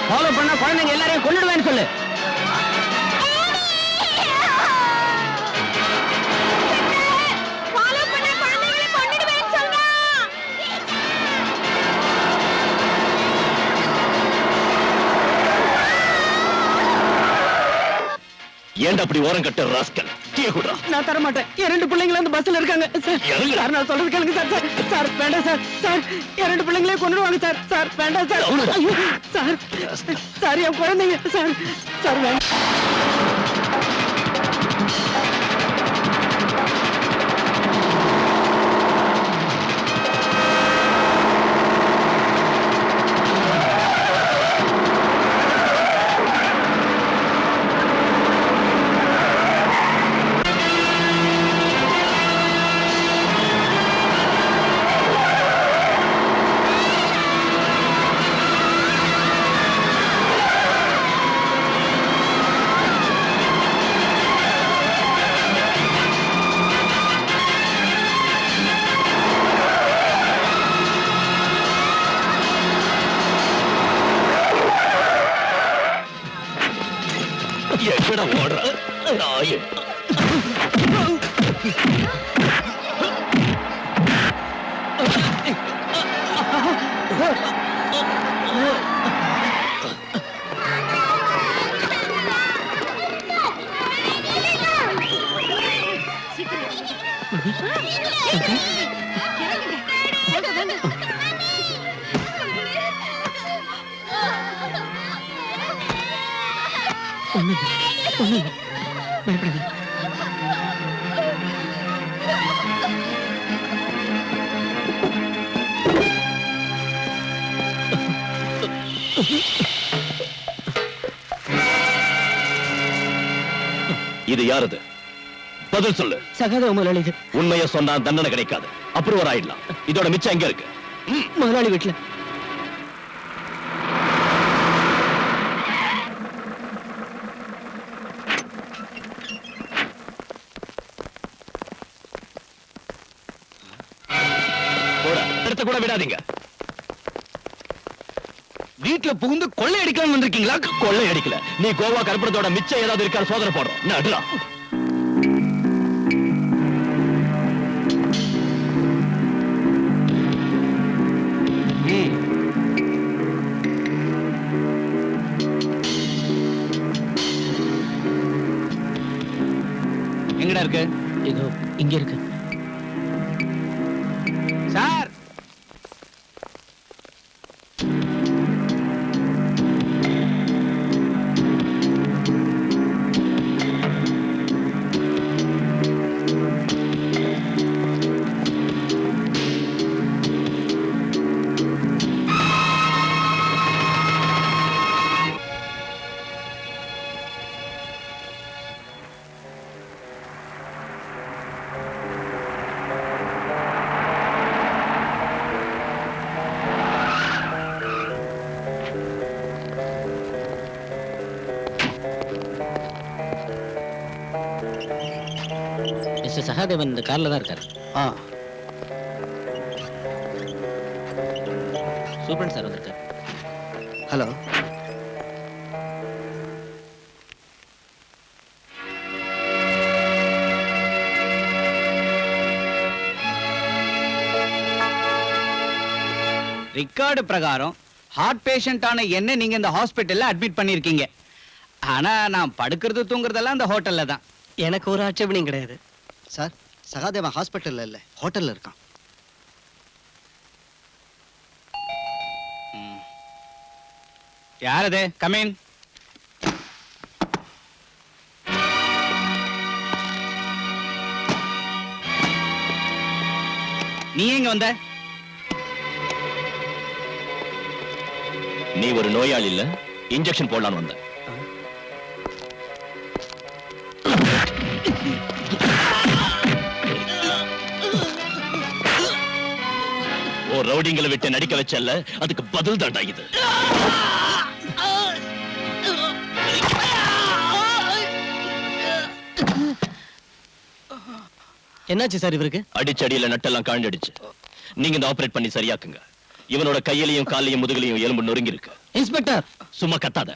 S5: ஃபாலோ பண்ண குழந்தைங்க எல்லாரையும் கொன்னுடுவேன்னு சொல்லு.
S9: follow பண்ண குழந்தைகளை கொன்னுடுவேன்னு சொல்றா.
S7: ஏன்டா அப்படி ஓரம் கட்ட ராஸ்கல்? டீ குடுறா.
S5: நான் தர மாட்டேன். என் ரெண்டு பிள்ளைங்களும் அந்த பஸ்ல இருக்காங்க சார்.
S7: இறங்குடா.
S5: சார், நான் சொல்றது கேளுங்க சார். சார் வேண்டாம் சார். சார், என் ரெண்டு பிள்ளைங்களே கொன்னுடுவாங்க சார். சார் வேண்டாம் சார். ஐயோ சார், சார் என் குழந்தைங்க சார். சார் வேண்டாம்.
S7: எங்கடா ஓடுற நாயே? இது யாரது? பதில் சொல்லு.
S2: சகாதேவ முதலாளி இது.
S7: உண்மையை சொன்னா தண்டனை கிடைக்காது, அப்ரூவர் ஆயிடலாம். இதோட மிச்சம் எங்க இருக்கு?
S2: முதலாளி வீட்டுல.
S7: எடுத்து கூட விடாதீங்க.
S4: வீட்டுல புகுந்து கொள்ளை அடிக்கலாம் வந்திருக்கீங்களா?
S7: கொள்ளை அடிக்கல, நீ கோவா கருப்பணத்தோட மிச்சம் ஏதாவது இருக்கா சோதனை போடுறோம். நடுறா.
S4: எங்கடா இருக்கு?
S2: இதோ இங்க இருக்கு.
S4: சார்,
S5: மிஸ்டர் சகாதேவன் இந்த கார்ல தான் இருக்காரு. சூப்பரன் சார் வந்திருக்காரு.
S10: ஹலோ.
S4: ரெக்கார்டு பிரகாரம் ஹார்ட் பேஷண்டான என்ன நீங்க இந்த ஹாஸ்பிட்டல்ல அட்மிட் பண்ணிருக்கீங்க. ஆனா நான் படுக்கிறது தூங்குறதெல்லாம் இந்த ஹோட்டல்ல தான்.
S2: எனக்கு ஒரு ஆட்சேபனையும் கிடையாது
S10: சார், சகாதேவன் ஹாஸ்பிட்டல்ல இல்ல, ஹோட்டல்ல இருக்கான்.
S4: யாரது? கமின். நீ எங்க வந்த?
S7: நீ ஒரு நோயாளி இல்ல, இன்ஜெக்ஷன் போடலான்னு வந்த. ஓ ரவுடிங்களை விட்டு நடிக்க வச்சல்ல, அதுக்கு பதில் தாண்டா இது.
S2: என்னாச்சு சார் இவருக்கு?
S7: அடிச்சடியில நட்டெல்லாம் காண்டடிச்சு. நீங்க இந்த ஆபரேட் பண்ணி சரியாக்குங்க. இவனோட கையிலையும் காலையும் முதுகிலையும் எலும்பு நொறுங்கி இருக்கு.
S2: இன்ஸ்பெக்டர்,
S7: சும்மா கத்தாத.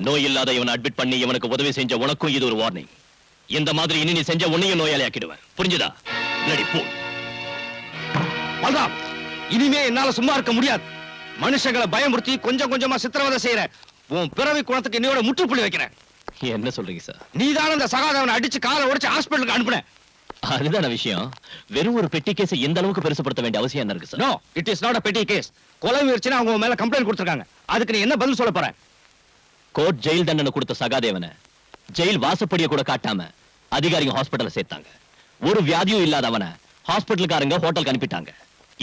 S7: நோய் இல்லாத இவனை அட்மிட் பண்ணி இவனுக்கு உதவி செஞ்ச உனக்கும் இது ஒரு வார்னிங். இந்த மாதிரி இனி நீ செஞ்ச உன்னையும் நோயாளி ஆக்கிடுவேன். புரிஞ்சுதா? ரெடி போ.
S1: பல்ராம், இனிமே என்னால சும்மா இருக்க முடியாது. மனுஷங்களை பயமுறுத்தி கொஞ்சம் கொஞ்சமா சித்திரவதை செய்யற உன் பிறவி குணத்துக்கு இன்னையோட முற்றுப்புள்ளி வைக்கிறேன்.
S7: என்ன சொல்றீங்க சார்?
S1: நீதான அந்த சகாதேவனை அடிச்சு காலை உடைச்சு ஹாஸ்பிட்டலுக்கு அனுப்புன.
S7: அதுதான விஷயம். வெறும் ஒரு பெட்டி கேஸ் இந்த அளவுக்கு பெருசுப்படுத்த வேண்டிய அவசியம் என்ன இருக்கு sir?
S1: No, it is not a petty case. கொலை முயற்சினா அவங்க மேல கம்ப்ளைண்ட் கொடுத்திருக்காங்க. அதுக்கு நீ என்ன பதில் சொல்ல போற?
S7: கோர்ட் ஜெயில் தண்டனை கொடுத்த சகாதேவனை ஜெயில் வாசப்படியை கூட காட்டாம அதிகாரிங்க ஹாஸ்பிட்டல்ல சேர்த்தாங்க. ஒரு வியாதியும் இல்லாதவனை ஹாஸ்பிட்டலுக்காரங்க ஹோட்டலுக்கு அனுப்பிட்டாங்க.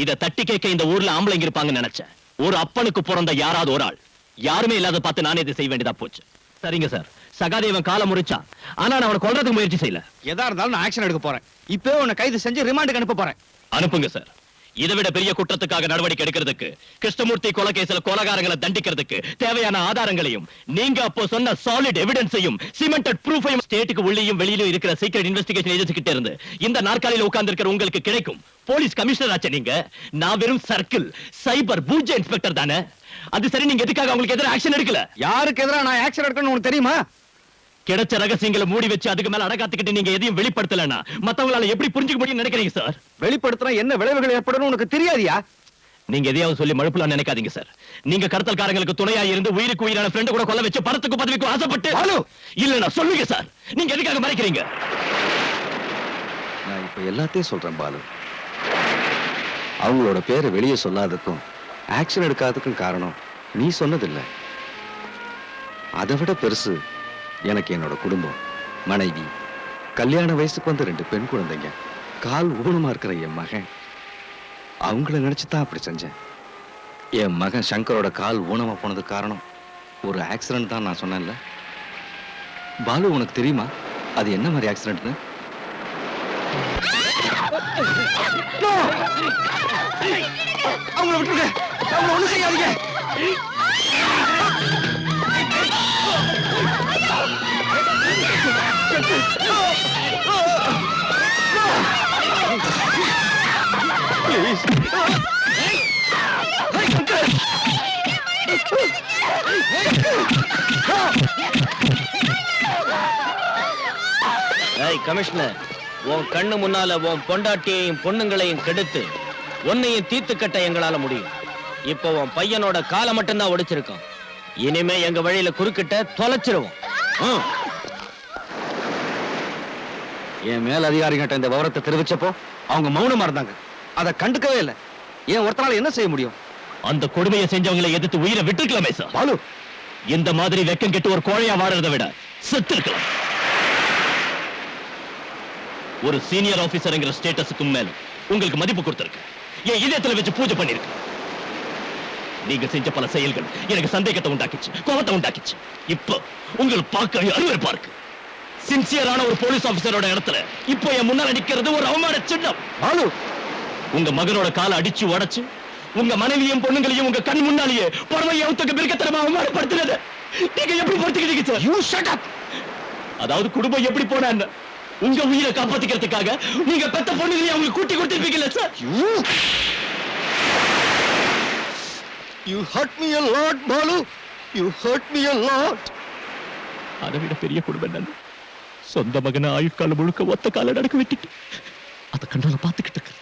S7: இத தட்டி கேட்க இந்த ஊர்ல ஆம்பளைங்க இருப்பாங்கன்னு நினைச்சேன். ஒரு அப்பனுக்கு பிறந்த யாராவது ஒரு ஆள் யாருமே இல்லாத பார்த்து நானே இதை செய்ய வேண்டியதா போச்சு. சரிங்க சார், சகாதேவன் காலை முறிச்சான். ஆனா நான் அவனை கொல்றதுக்கு முயற்சி செய்யல.
S1: எதா இருந்தாலும் நான் ஆக்ஷன் எடுக்க போறேன். இப்பவே உன்னை கைது செஞ்சு ரிமாண்டுக்கு அனுப்ப போறேன்.
S7: அனுப்புங்க சார். இதை விட பெரிய குற்றத்துக்காக நடவடிக்கை எடுக்கிறதுக்கு, கிருஷ்ணமூர்த்தி கொலை கேஸ்ல கொலைகாரங்களை தண்டிக்கிறதுக்கு தேவையான ஆதாரங்களையும் நீங்க அப்போ சொன்ன சாலிட் எவிடன்ஸையும் சிமெண்டட் ப்ரூஃபையும் ஸ்டேட்டுக்கு உள்ளேயும் வெளியிலும் இருக்கிற சீக்ரெட் இன்வெஸ்டிகேஷன் ஏஜென்சி கிட்ட இருந்து இந்த நாற்காலியில் உட்கார்ந்து இருக்கிற உங்களுக்கு கிடைக்கும். போலீஸ் கமிஷனர் ஆச்சு நீங்க. நான் வெறும் சர்க்கிள் சைபர் பூஜ்ய இன்ஸ்பெக்டர் தானே. அது சரி, நீங்க எதுக்காக அவங்களுக்கு எதிராக ஆக்ஷன் எடுக்கல?
S1: யாருக்கு எதிராக நான் ஆக்ஷன் எடுக்கணும்னு உனக்கு தெரியுமா?
S7: கிடைச்ச ரகசியங்களை மூடி வச்சு அதுக்கு மேல அடக்காத்துக்கிட்டு நீங்க எதையும் வெளிப்படுத்தலன்னா மத்தவங்களால எப்படி புரிஞ்சுக்க முடியும்னு நினைக்கிறீங்க சார்?
S1: வெளிப்படுத்தினா என்ன விளைவுகள் ஏற்படும் உனக்கு தெரியாதியா?
S7: நீங்க எதையாவது சொல்லி மழுப்பலாம் நினைக்காதீங்க சார். நீங்க கடத்தல்காரங்களுக்கு துணையா இருந்து உயிருக்கு உயிரான ஃப்ரெண்ட் கூட கொல்ல வச்சு பணத்துக்கு பதவிக்கு ஆசைப்பட்டு இல்ல சொல்லுங்க சார், நீங்க எதுக்காக மறைக்கிறீங்க?
S1: நான் இப்ப எல்லாத்தையும் சொல்றேன் பாலு. அவங்களோட பேரை வெளியே சொல்லாததுக்கும் ஆக்ஷன் எடுக்காததுக்கும் காரணம் நீ சொன்னதில்லை. அதை விட பெருசு எனக்கு என்னோட குடும்பம், மனைவி, கல்யாண வயசுக்கு வந்த 2 பெண் குழந்தைங்க, கால் ஊனமா இருக்கிற என் மகன். அவங்கள நினைச்சுதான் அப்படி செஞ்சேன். என் மகன் சங்கரோட கால் ஊனமா போனதுக்கு காரணம் ஒரு ஆக்சிடென்ட் தான் நான் சொன்னேன்ல. பாலு, உனக்கு தெரியுமா அது என்ன மாதிரி ஆக்சிடென்ட்னு? அவங்கள விட்டுருங்க, அவங்கள ஒண்ணும் செய்யாதீங்க.
S5: கமிஷனர், உன் கண்ணு முன்னால உன் பொண்டாட்டியையும் பொண்ணுங்களையும் கெடுத்து உன்னையும் தீர்த்து கட்ட எங்களால முடியும். இப்போ உன் பையனோட காலை மட்டும்தான் ஒடிச்சிருக்கோம். இனிமே எங்க வழியில குறுக்கிட்ட தொலைச்சிருவோம்.
S1: என் மேல் அதிகாரிகிட்ட இந்த விவரத்தை தெரிவிச்சப்போ அவங்க மௌனமா இருந்தாங்க. அதை கண்டுக்கவே இல்லை. ஏன் ஒருத்தனால என்ன செய்ய முடியும்?
S7: அந்த கொடுமையை செஞ்சவங்களை எதிர்த்து உயிரை விட்டுருக்கலாமே சார்.
S1: பாலு,
S7: இந்த மாதிரி வெக்கம் கெட்டு ஒரு கோழையா வாழறதை விட செத்து இருக்கலாம். ஒரு சீனியர் ஆபீசர்ங்கிற ஸ்டேட்டஸுக்கு மேல உங்களுக்கு மதிப்பு கொடுத்திருக்கு. என் இதயத்துல வச்சு பூஜை பண்ணிருக்கு. நீங்க செஞ்ச பல செயல்கள் எனக்கு சந்தேகத்தை உண்டாக்கிச்சு, கோபத்தை உண்டாக்கிச்சு. இப்போ உங்களுக்கு பார்க்க அருவருப்பா இருக்கு. சின்சியரான ஒரு போலீஸ் ஆபீசரோட இடத்துல இப்போ என் முன்னால நிக்கிறது ஒரு அவமான சின்னம்.
S1: பாலு,
S7: உங்க மகனோட காலை அடிச்சு உடைச்சு உங்க மனைவியும் பொண்ணுங்களையும் உங்க கண் முன்னாலேயே பறவை அவுத்துக்கு பிற்கத்தனமா அவமானப்படுத்துறது நீங்க எப்படி பொறுத்துக்கிட்டீங்க சார்?
S1: You shut up.
S7: அதாவது குடும்பம் எப்படி போனா என்ன, உங்க உயிரை காப்பாத்திக்கிறதுக்காக நீங்க பெத்த பொண்ணுகளையும் அவங்களுக்கு கூட்டி கொடுத்திருப்பீங்கல்ல sir?
S1: You hurt me a lot, Balu. You hurt me a lot.
S7: அதை விட பெரிய குடும்பம் என்ன? சொந்த மகனை ஆயுட்காலம் முழுக்க ஒத்த கால நடக்க விட்டுட்டு அதை கண்ணால பார்த்துக்கிட்டு இருக்கு.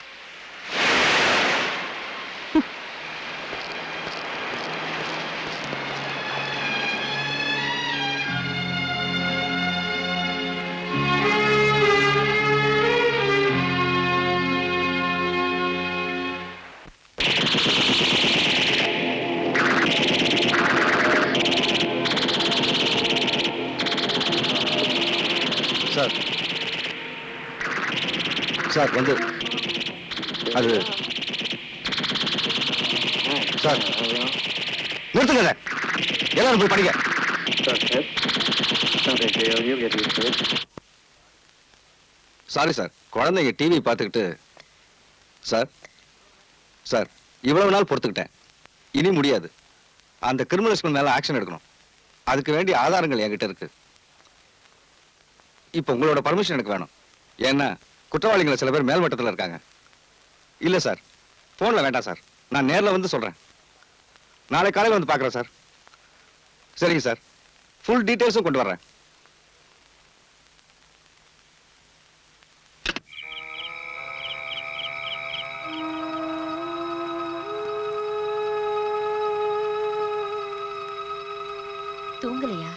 S1: சார், சார் வந்து அது சார் நிறுத்துங்க. எல்லாரும் போய் படிங்க. சாரி சார், குழந்தைங்க டிவி பார்த்துக்கிட்டு. சார் சார் இவ்வளவு நாள் பொறுத்துக்கிட்டேன், இனி முடியாது. அந்த கிரிமினல்ஸ்க்கு மேல ஆக்ஷன் எடுக்கணும். அதுக்கு வேண்டிய ஆதாரங்கள் என்கிட்ட இருக்கு. இப்ப உங்களோட பர்மிஷன் எனக்கு வேணும். ஏன்னா குற்றவாளிகளை சில பேர் மேல்மட்டத்தில் இருக்காங்க. இல்ல சார், போன்ல வேண்டாம் சார், நான் நேர்ல வந்து சொல்றேன். நாளை காலையில் வந்து பார்க்குறேன் சார். சரிங்க சார், ஃபுல் டீட்டெயில்ஸும் கொண்டு வர்றேன்.
S9: தூங்கலையா?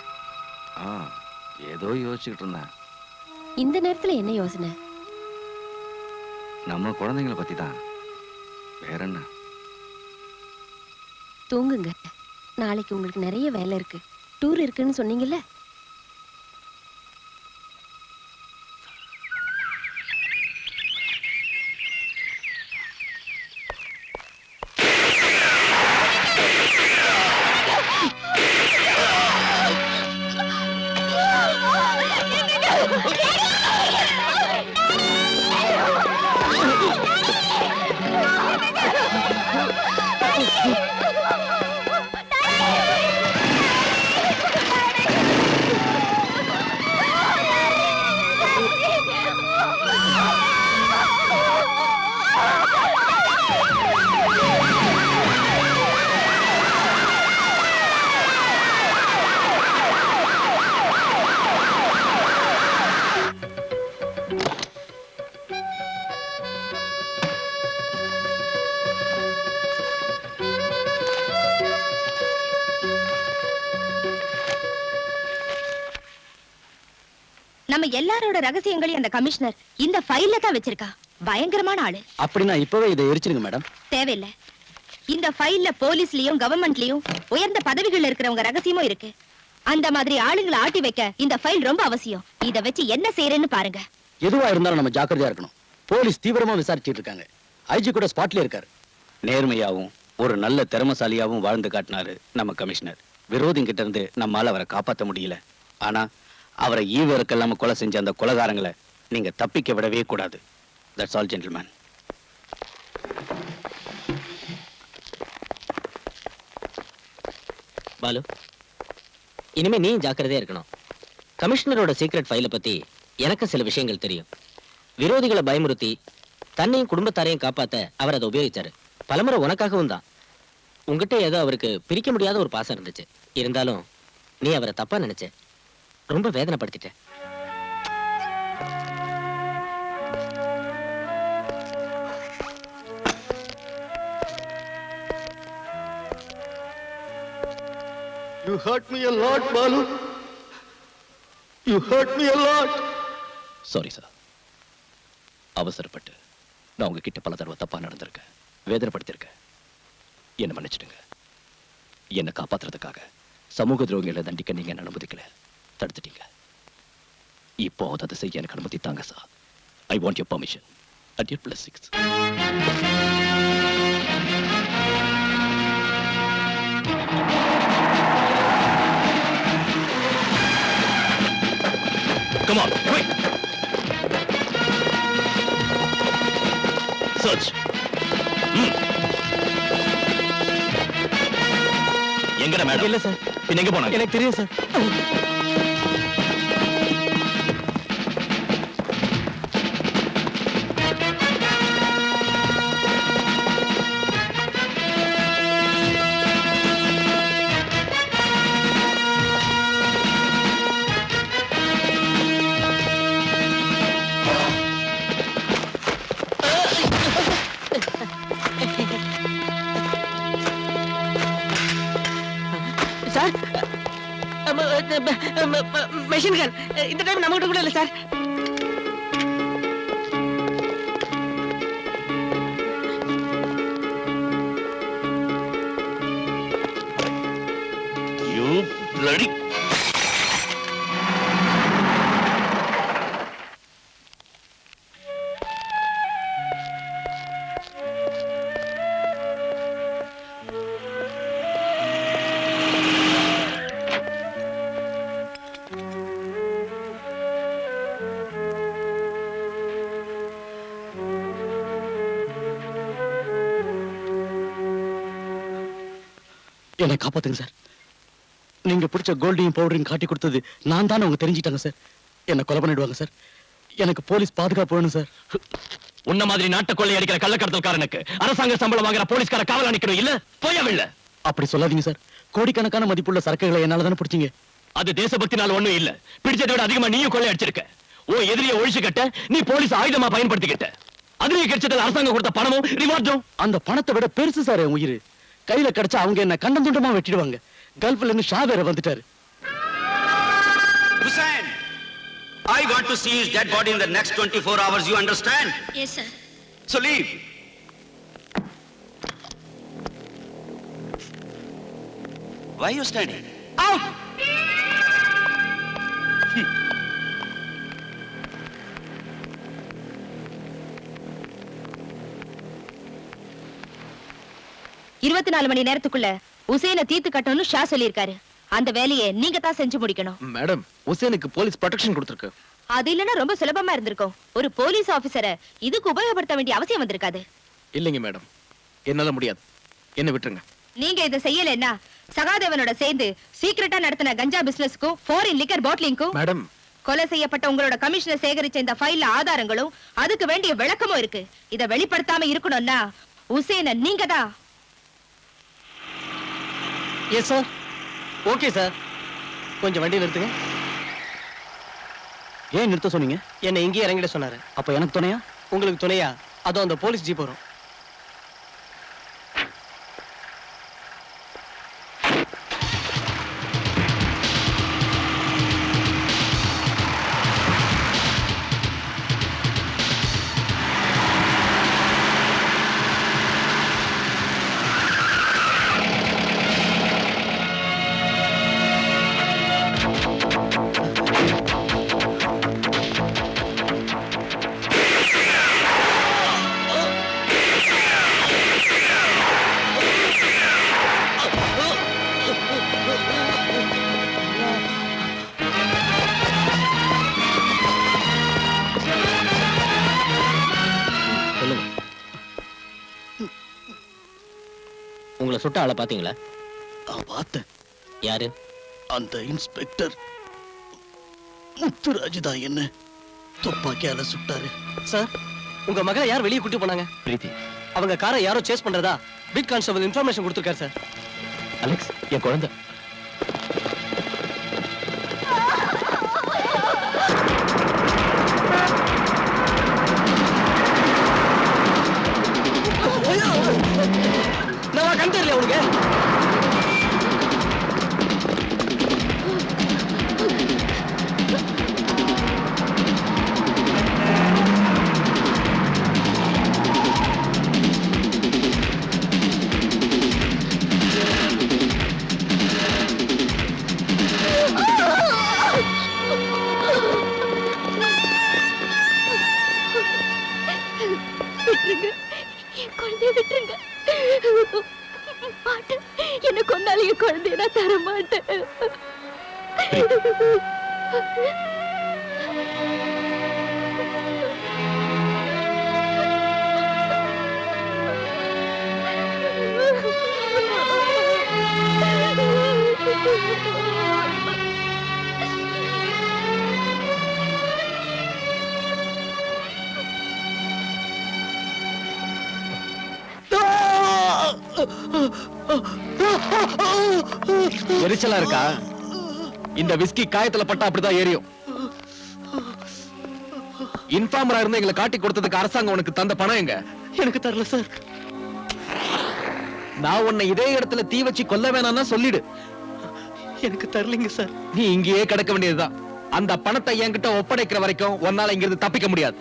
S1: ஏதோ யோசிச்சுக்கிட்டு இருந்தேன்.
S9: இந்த நேரத்துல என்ன யோசனை?
S1: நம்ம குழந்தைங்களை பத்தி தான். வேற என்ன?
S9: தூங்குங்க. நாளைக்கு உங்களுக்கு நிறைய வேலை இருக்கு. டூர் இருக்குன்னு சொன்னீங்கல்ல?
S3: நம்ம எல்லாரோட ரகசியங்களையும் அந்த கமிஷனர் இந்த ஃபைல்ல தான் வச்சிருக்கா. பயங்கரமான ஆளு.
S11: அப்படின்னா இப்பவே இதை எரிச்சிருங்க மேடம்.
S3: தேவையில்லை. இந்த ஃபைல்ல போலீஸ்லயும் கவர்மெண்ட்லயும் உயர்ந்த பதவிகள் இருக்கிறவங்க ரகசியமும் இருக்கு. அந்த மாதிரி ஆளுங்களை ஆட்டி வைக்க இந்த ஃபைல் ரொம்ப அவசியம். இத வச்சு என்ன செய்யறேன்னு பாருங்க.
S11: எதுவா இருந்தாலும் நம்ம ஜாக்கிரதையா இருக்கணும். போலீஸ் தீவிரமா விசாரிச்சிட்டு இருக்காங்க. ஐஜி கூட ஸ்பாட்ல இருக்காரு.
S4: நேர்மையாவும் ஒரு நல்ல திறமசாலியாவும் வாழ்ந்து காட்டினாரு நம்ம கமிஷனர். விரோதிங்கிட்ட இருந்து நம்மால அவரை காப்பாற்ற முடியல. ஆனா அவரை ஈவருக்கெல்லாம கொலை செஞ்ச அந்த கொலைகாரங்களை நீங்க தப்பிக்க விடவே கூடாது. That's all gentleman.
S5: பாலு, இனிமே நீ ஜாக்கிரதையா இருக்கணும். கமிஷனரோட சீக்ரெட் ஃபைலை பத்தி எனக்கு சில விஷயங்கள் தெரியும். விரோதிகளை பயமுறுத்தி தன்னையும் குடும்பத்தாரையும் காப்பாத்த அவர் அதை உபயோகிச்சாரு. பலமுறை உனக்காகவும் தான். உங்ககிட்ட ஏதோ அவருக்கு பிரிக்க முடியாத ஒரு பாசம் இருந்துச்சு. இருந்தாலும் நீ அவரை தப்பா நினைச்ச. ரொம்ப வேதனைப்படுத்திட்ட.
S6: You hurt me a lot, Balu. You hurt me a lot.
S7: Sorry sir. அவசரப்பட்டு நான் உங்ககிட்ட பல தடவை தப்பா நடந்திருக்கேன், வேதனைப்படுத்திருக்கேன். என்ன மன்னிச்சிடுங்க. என்னை காப்பாத்துறதுக்காக சமூக துரோகிகளை தண்டிக்க நீங்க என்ன அனுமதிக்கல, தடுத்துட்டீங்க. இப்போ அதை செய்ய எனக்கு அனுமதி தாங்க sir. I want your permission at your blessings. Come on, quick! Search. எங்கடா மேடம்?
S2: இல்ல சார்.
S7: பின்ன எங்க போனாங்க?
S2: எனக்கு தெரியும் சார். சார், மெஷின் கன் இந்த டைம் நம்ம கிட்ட கூட இல்ல சார்.
S7: You bloody...
S11: என்னை காப்பாத்துங்க சார். நீங்க பிடிச்ச கோல்டையும் பவுடரையும் காட்டி கொடுத்தது நான் தானே அவங்க தெரிஞ்சிட்டாங்க சார். என்ன கொலை பண்ணிடுவாங்க சார். எனக்கு போலீஸ் பாதுகாப்பு வேணும் சார்.
S7: உன்ன மாதிரி நாட்டை கொள்ளை அடிக்கிற கள்ளக்கடத்தல்காரனுக்கு அரசாங்க சம்பளம் வாங்குற போலீஸ்கார காவல் அணிக்கணும் இல்ல? போயவில்ல.
S11: அப்படி சொல்லாதீங்க சார். கோடிக்கணக்கான மதிப்புள்ள சரக்குகளை என்னால தானே பிடிச்சீங்க.
S7: அது தேசபக்தினால ஒண்ணும் இல்ல. பிடிச்சதை விட அதிகமா நீயும் கொள்ளை அடிச்சிருக்க. ஓ எதிரியை ஒழிச்சு கட்ட நீ போலீஸ் ஆயுதமா பயன்படுத்திக்கிட்ட. அதுலயே கிடைச்சது அரசாங்கம் கொடுத்த பணமும் ரிவார்டும்.
S11: அந்த பணத்தை விட பெருசு சார் என் உயிர். கையில கிடைச்சா அவங்க என்ன கண்டம் துண்டமா வெட்டிடுவாங்க. கல்ஃப்ல இருந்து ஷா வேற வந்துட்டாரு.
S8: Hussain, I want to see his dead body in the next 24 hours. You understand?
S9: Yes, sir.
S8: So leave. Why are you standing? Out!
S3: இருபத்தி 4 மணி நேரத்துக்குள்ள உசேனை தீர்த்து கட்டணும்னு ஷா சொல்லியிருக்காரு. அந்த வேலையை நீங்க தான் செஞ்சு முடிக்கணும்.
S1: மேடம், உசேனுக்கு போலீஸ் ப்ரொடெக்ஷன் கொடுத்திருக்கு.
S3: அது இல்லைன்னா ரொம்ப சுலபமா இருந்திருக்கும். ஒரு போலீஸ் ஆபீசரை இதுக்கு உபயோகப்படுத்த வேண்டிய அவசியம் வந்திருக்காது.
S1: இல்லைங்க மேடம், என்னால முடியாது. என்ன விட்டுருங்க.
S3: நீங்க இதை செய்யலைன்னா சகாதேவனோட சேர்ந்து சீக்கிரட்டா நடத்தின கஞ்சா பிசினஸ்க்கும் ஃபாரின் லிக்கர் பாட்டிலிங்க்கும்
S1: மேடம்,
S3: கொலை செய்யப்பட்ட உங்களோட கமிஷனர் சேகரிச்ச இந்த ஃபைல்ல ஆதாரங்களும் அதுக்கு வேண்டிய விளக்கமும் இருக்கு. இதை வெளிப்படுத்தாம இருக்கணும்னா உசேனை நீங்க தான்.
S2: Yes sir. Okay sir. கொஞ்சம் வண்டி நிறுத்துங்க.
S11: ஏன் நிறுத்த சொன்னீங்க?
S2: என்னை இங்கேயே இறங்கிட சொன்னாரு.
S11: அப்ப எனக்கு துணையா?
S2: உங்களுக்கு துணையா? அதோ அந்த போலீஸ் ஜீப் வரும்.
S5: சுட்ட ஆளை பாத்தீங்களா?
S11: நான் பார்த்தேன்.
S5: யாரு?
S11: அந்த இன்ஸ்பெக்டர் முத்துராஜ் தான் என்ன துப்பாக்கியால சுட்டாரு.
S10: சார், உங்க மகளை யார் வெளியே கூட்டி போனாங்க?
S7: பிரீத்தி,
S10: அவங்க காரை யாரோ சேஸ் பண்றதா பீட் கான்ஸ்டபிள் இன்ஃபர்மேஷன் கொடுத்திருக்காரு சார்.
S7: அலெக்ஸ், என் குழந்தை.
S10: நான் கண் தெரியல உனக்கு.
S9: விட்டுருங்க, என் குழந்தைய விட்டுருங்க. மாட்டேன், என்ன கொண்டாலும் என் குழந்தைய நான் தர மாட்டேன்.
S6: எரிச்சலா இருக்கா? இந்த விஸ்கி காயத்துல பட்டா அப்படிதான் எரியும். இன்ஃபார்மரா இருந்து எங்களை காட்டி கொடுத்ததுக்கு அரசாங்கம் உனக்கு தந்த பணம் எங்க?
S10: எனக்கு தரல சார்.
S6: நான் உன்னை இதே இடத்துல தீ வச்சு கொல்ல வேணாம்னா சொல்லிடு.
S10: எனக்கு தரலைங்க சார்.
S6: நீ இங்கேயே கிடக்க வேண்டியதுதான். அந்த பணத்தை என்கிட்ட ஒப்படைக்கிற வரைக்கும் உன்னால இங்கிருந்து தப்பிக்க முடியாது.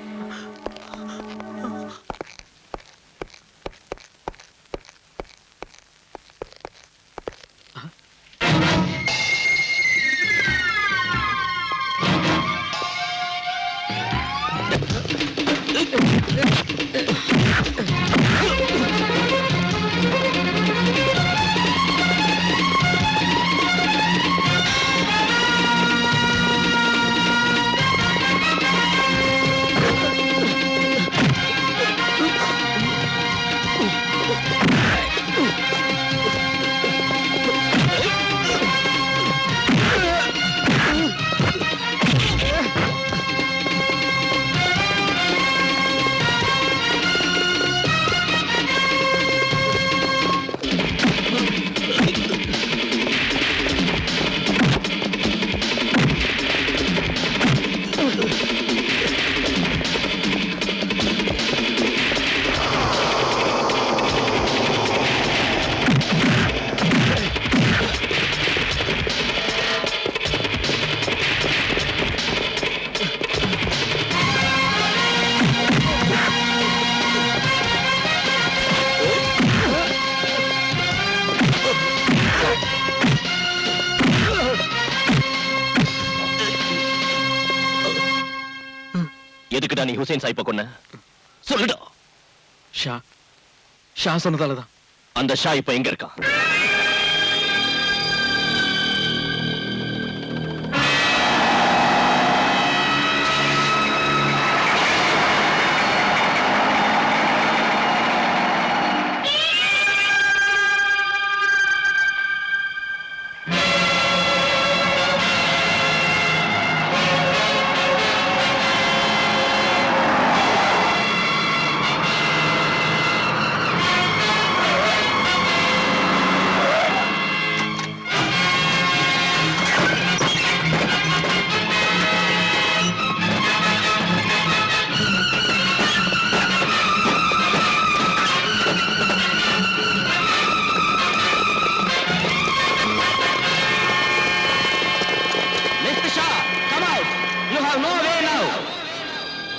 S7: எதுக்குடா நீ ஹுசைன் சாயிப்ப கொன்ன? சொல்லுடா.
S6: ஷா சொன்னதாலதான்.
S7: அந்த ஷா இப்ப எங்க இருக்கான்?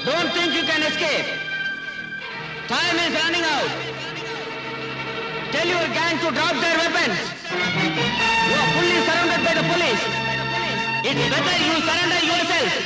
S4: Don't think you can escape. Time is running out. Tell your gang to drop their weapons. You are fully surrounded by the police. It's better you surrender yourself.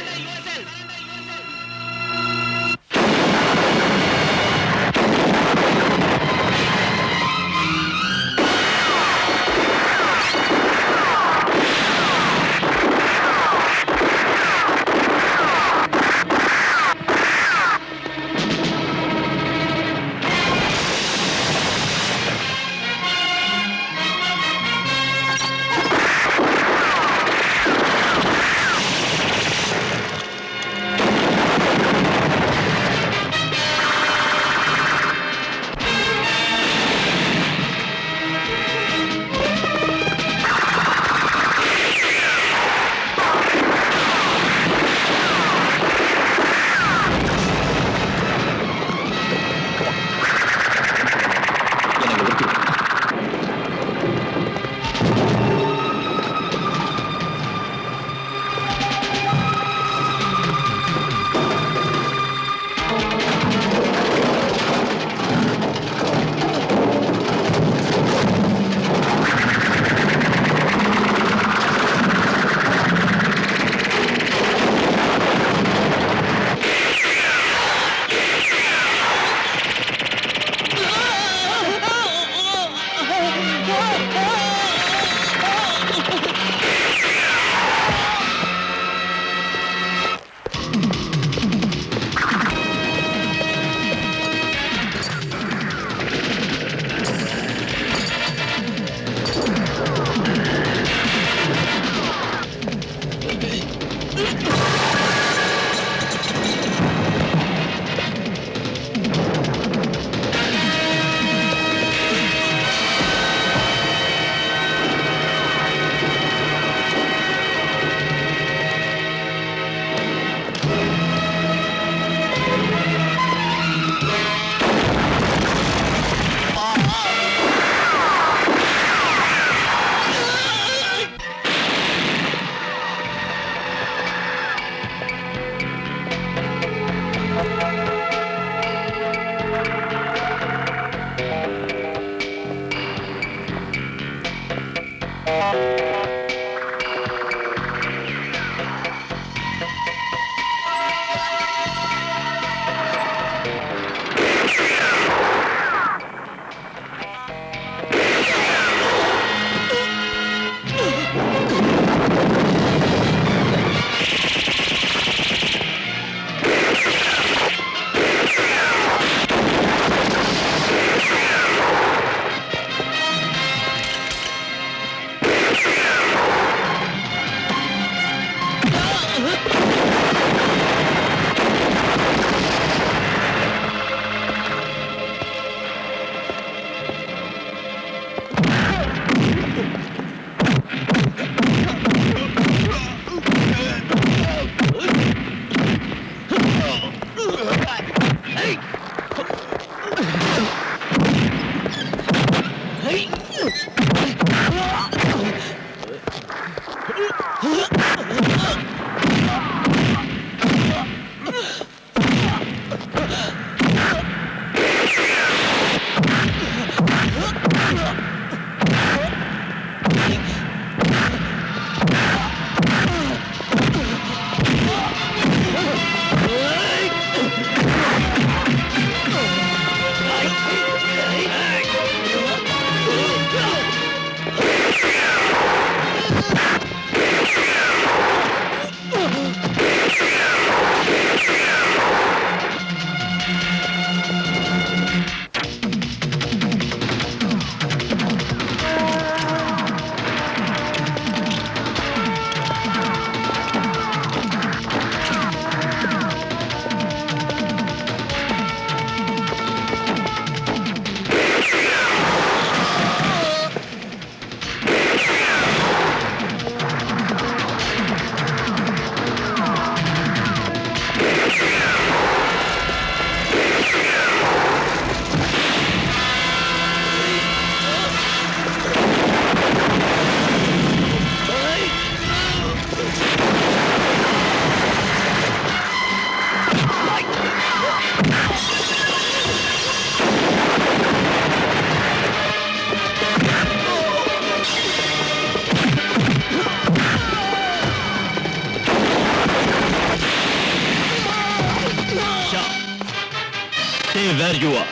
S7: Stay where you are.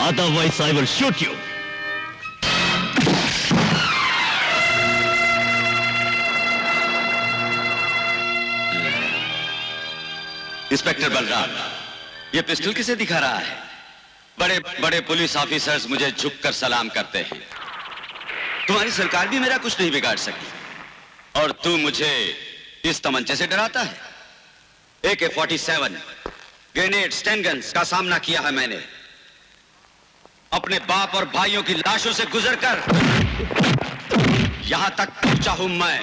S7: Otherwise, I will shoot you.
S8: Inspector Balram, ये pistol किसे दिखा रहा है? बड़े बड़े police officers मुझे झुककर सलाम करते हैं। तुम्हारी सरकार भी मेरा कुछ नहीं बिगाड़ सकी और तू मुझे इस तमंचे से डराता है? AK-47 ग्रेनेड, स्टैन गन्स का सामना किया है मैंने। अपने बाप और भाइयों की लाशों से गुजरकर यहां तक पहुंचा हूं मैं।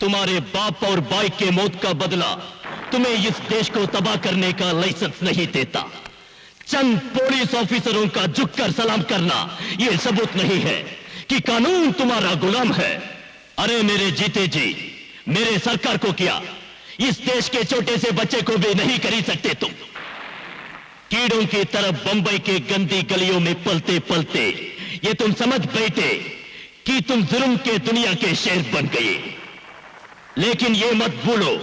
S7: तुम्हारे बाप और भाई के मौत का बदला तुम्हें इस देश को तबाह करने का लाइसेंस नहीं देता। चंद पुलिस ऑफिसरों का झुककर सलाम करना यह सबूत नहीं है कि कानून तुम्हारा गुलाम है। अरे मेरे जीते जी, मेरे सरकार को क्या, इस देश के छोटे से बच्चे को भी नहीं खरीद सकते तुम। कीड़ों की तरफ बंबई के गंदी गलियों में पलते पलते ये तुम समझ बैठे कि तुम जुल्म के दुनिया के शेर बन गए। लेकिन ये मत भूलो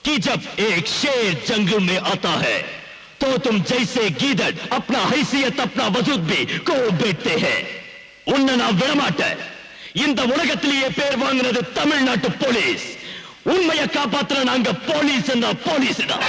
S7: कि जब एक शेर जंगल में आता है तो तुम जैसे गीदड़ अपना हैसियत, अपना वजूद भी को बैठते हैं। उन्ना ना विड़माट இந்த உலகத்திலேயே பேர் வாங்கினது தமிழ்நாட்டு போலீஸ். உண்மையை காப்பாத்துற நாங்க போலீஸ் தான்.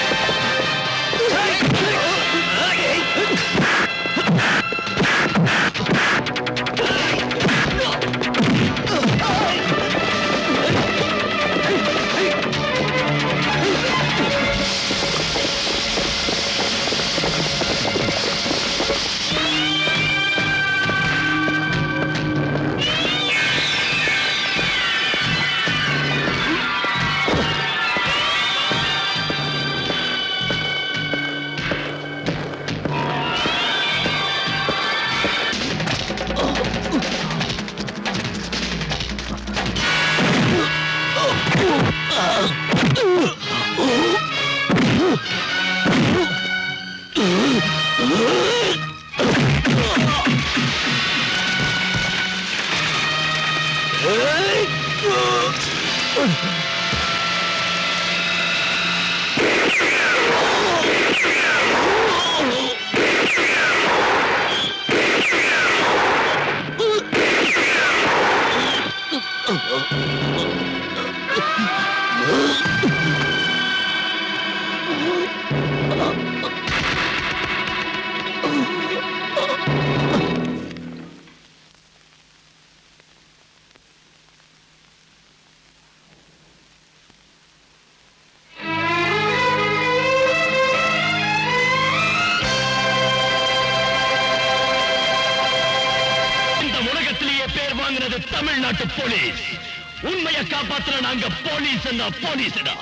S7: இந்த உலகத்திலேயே பேர் வாங்கினது தமிழ்நாட்டு போலீஸ். உண்மையை காப்பாத்துற நாங்க போலீஸ் போலீஸ்டா.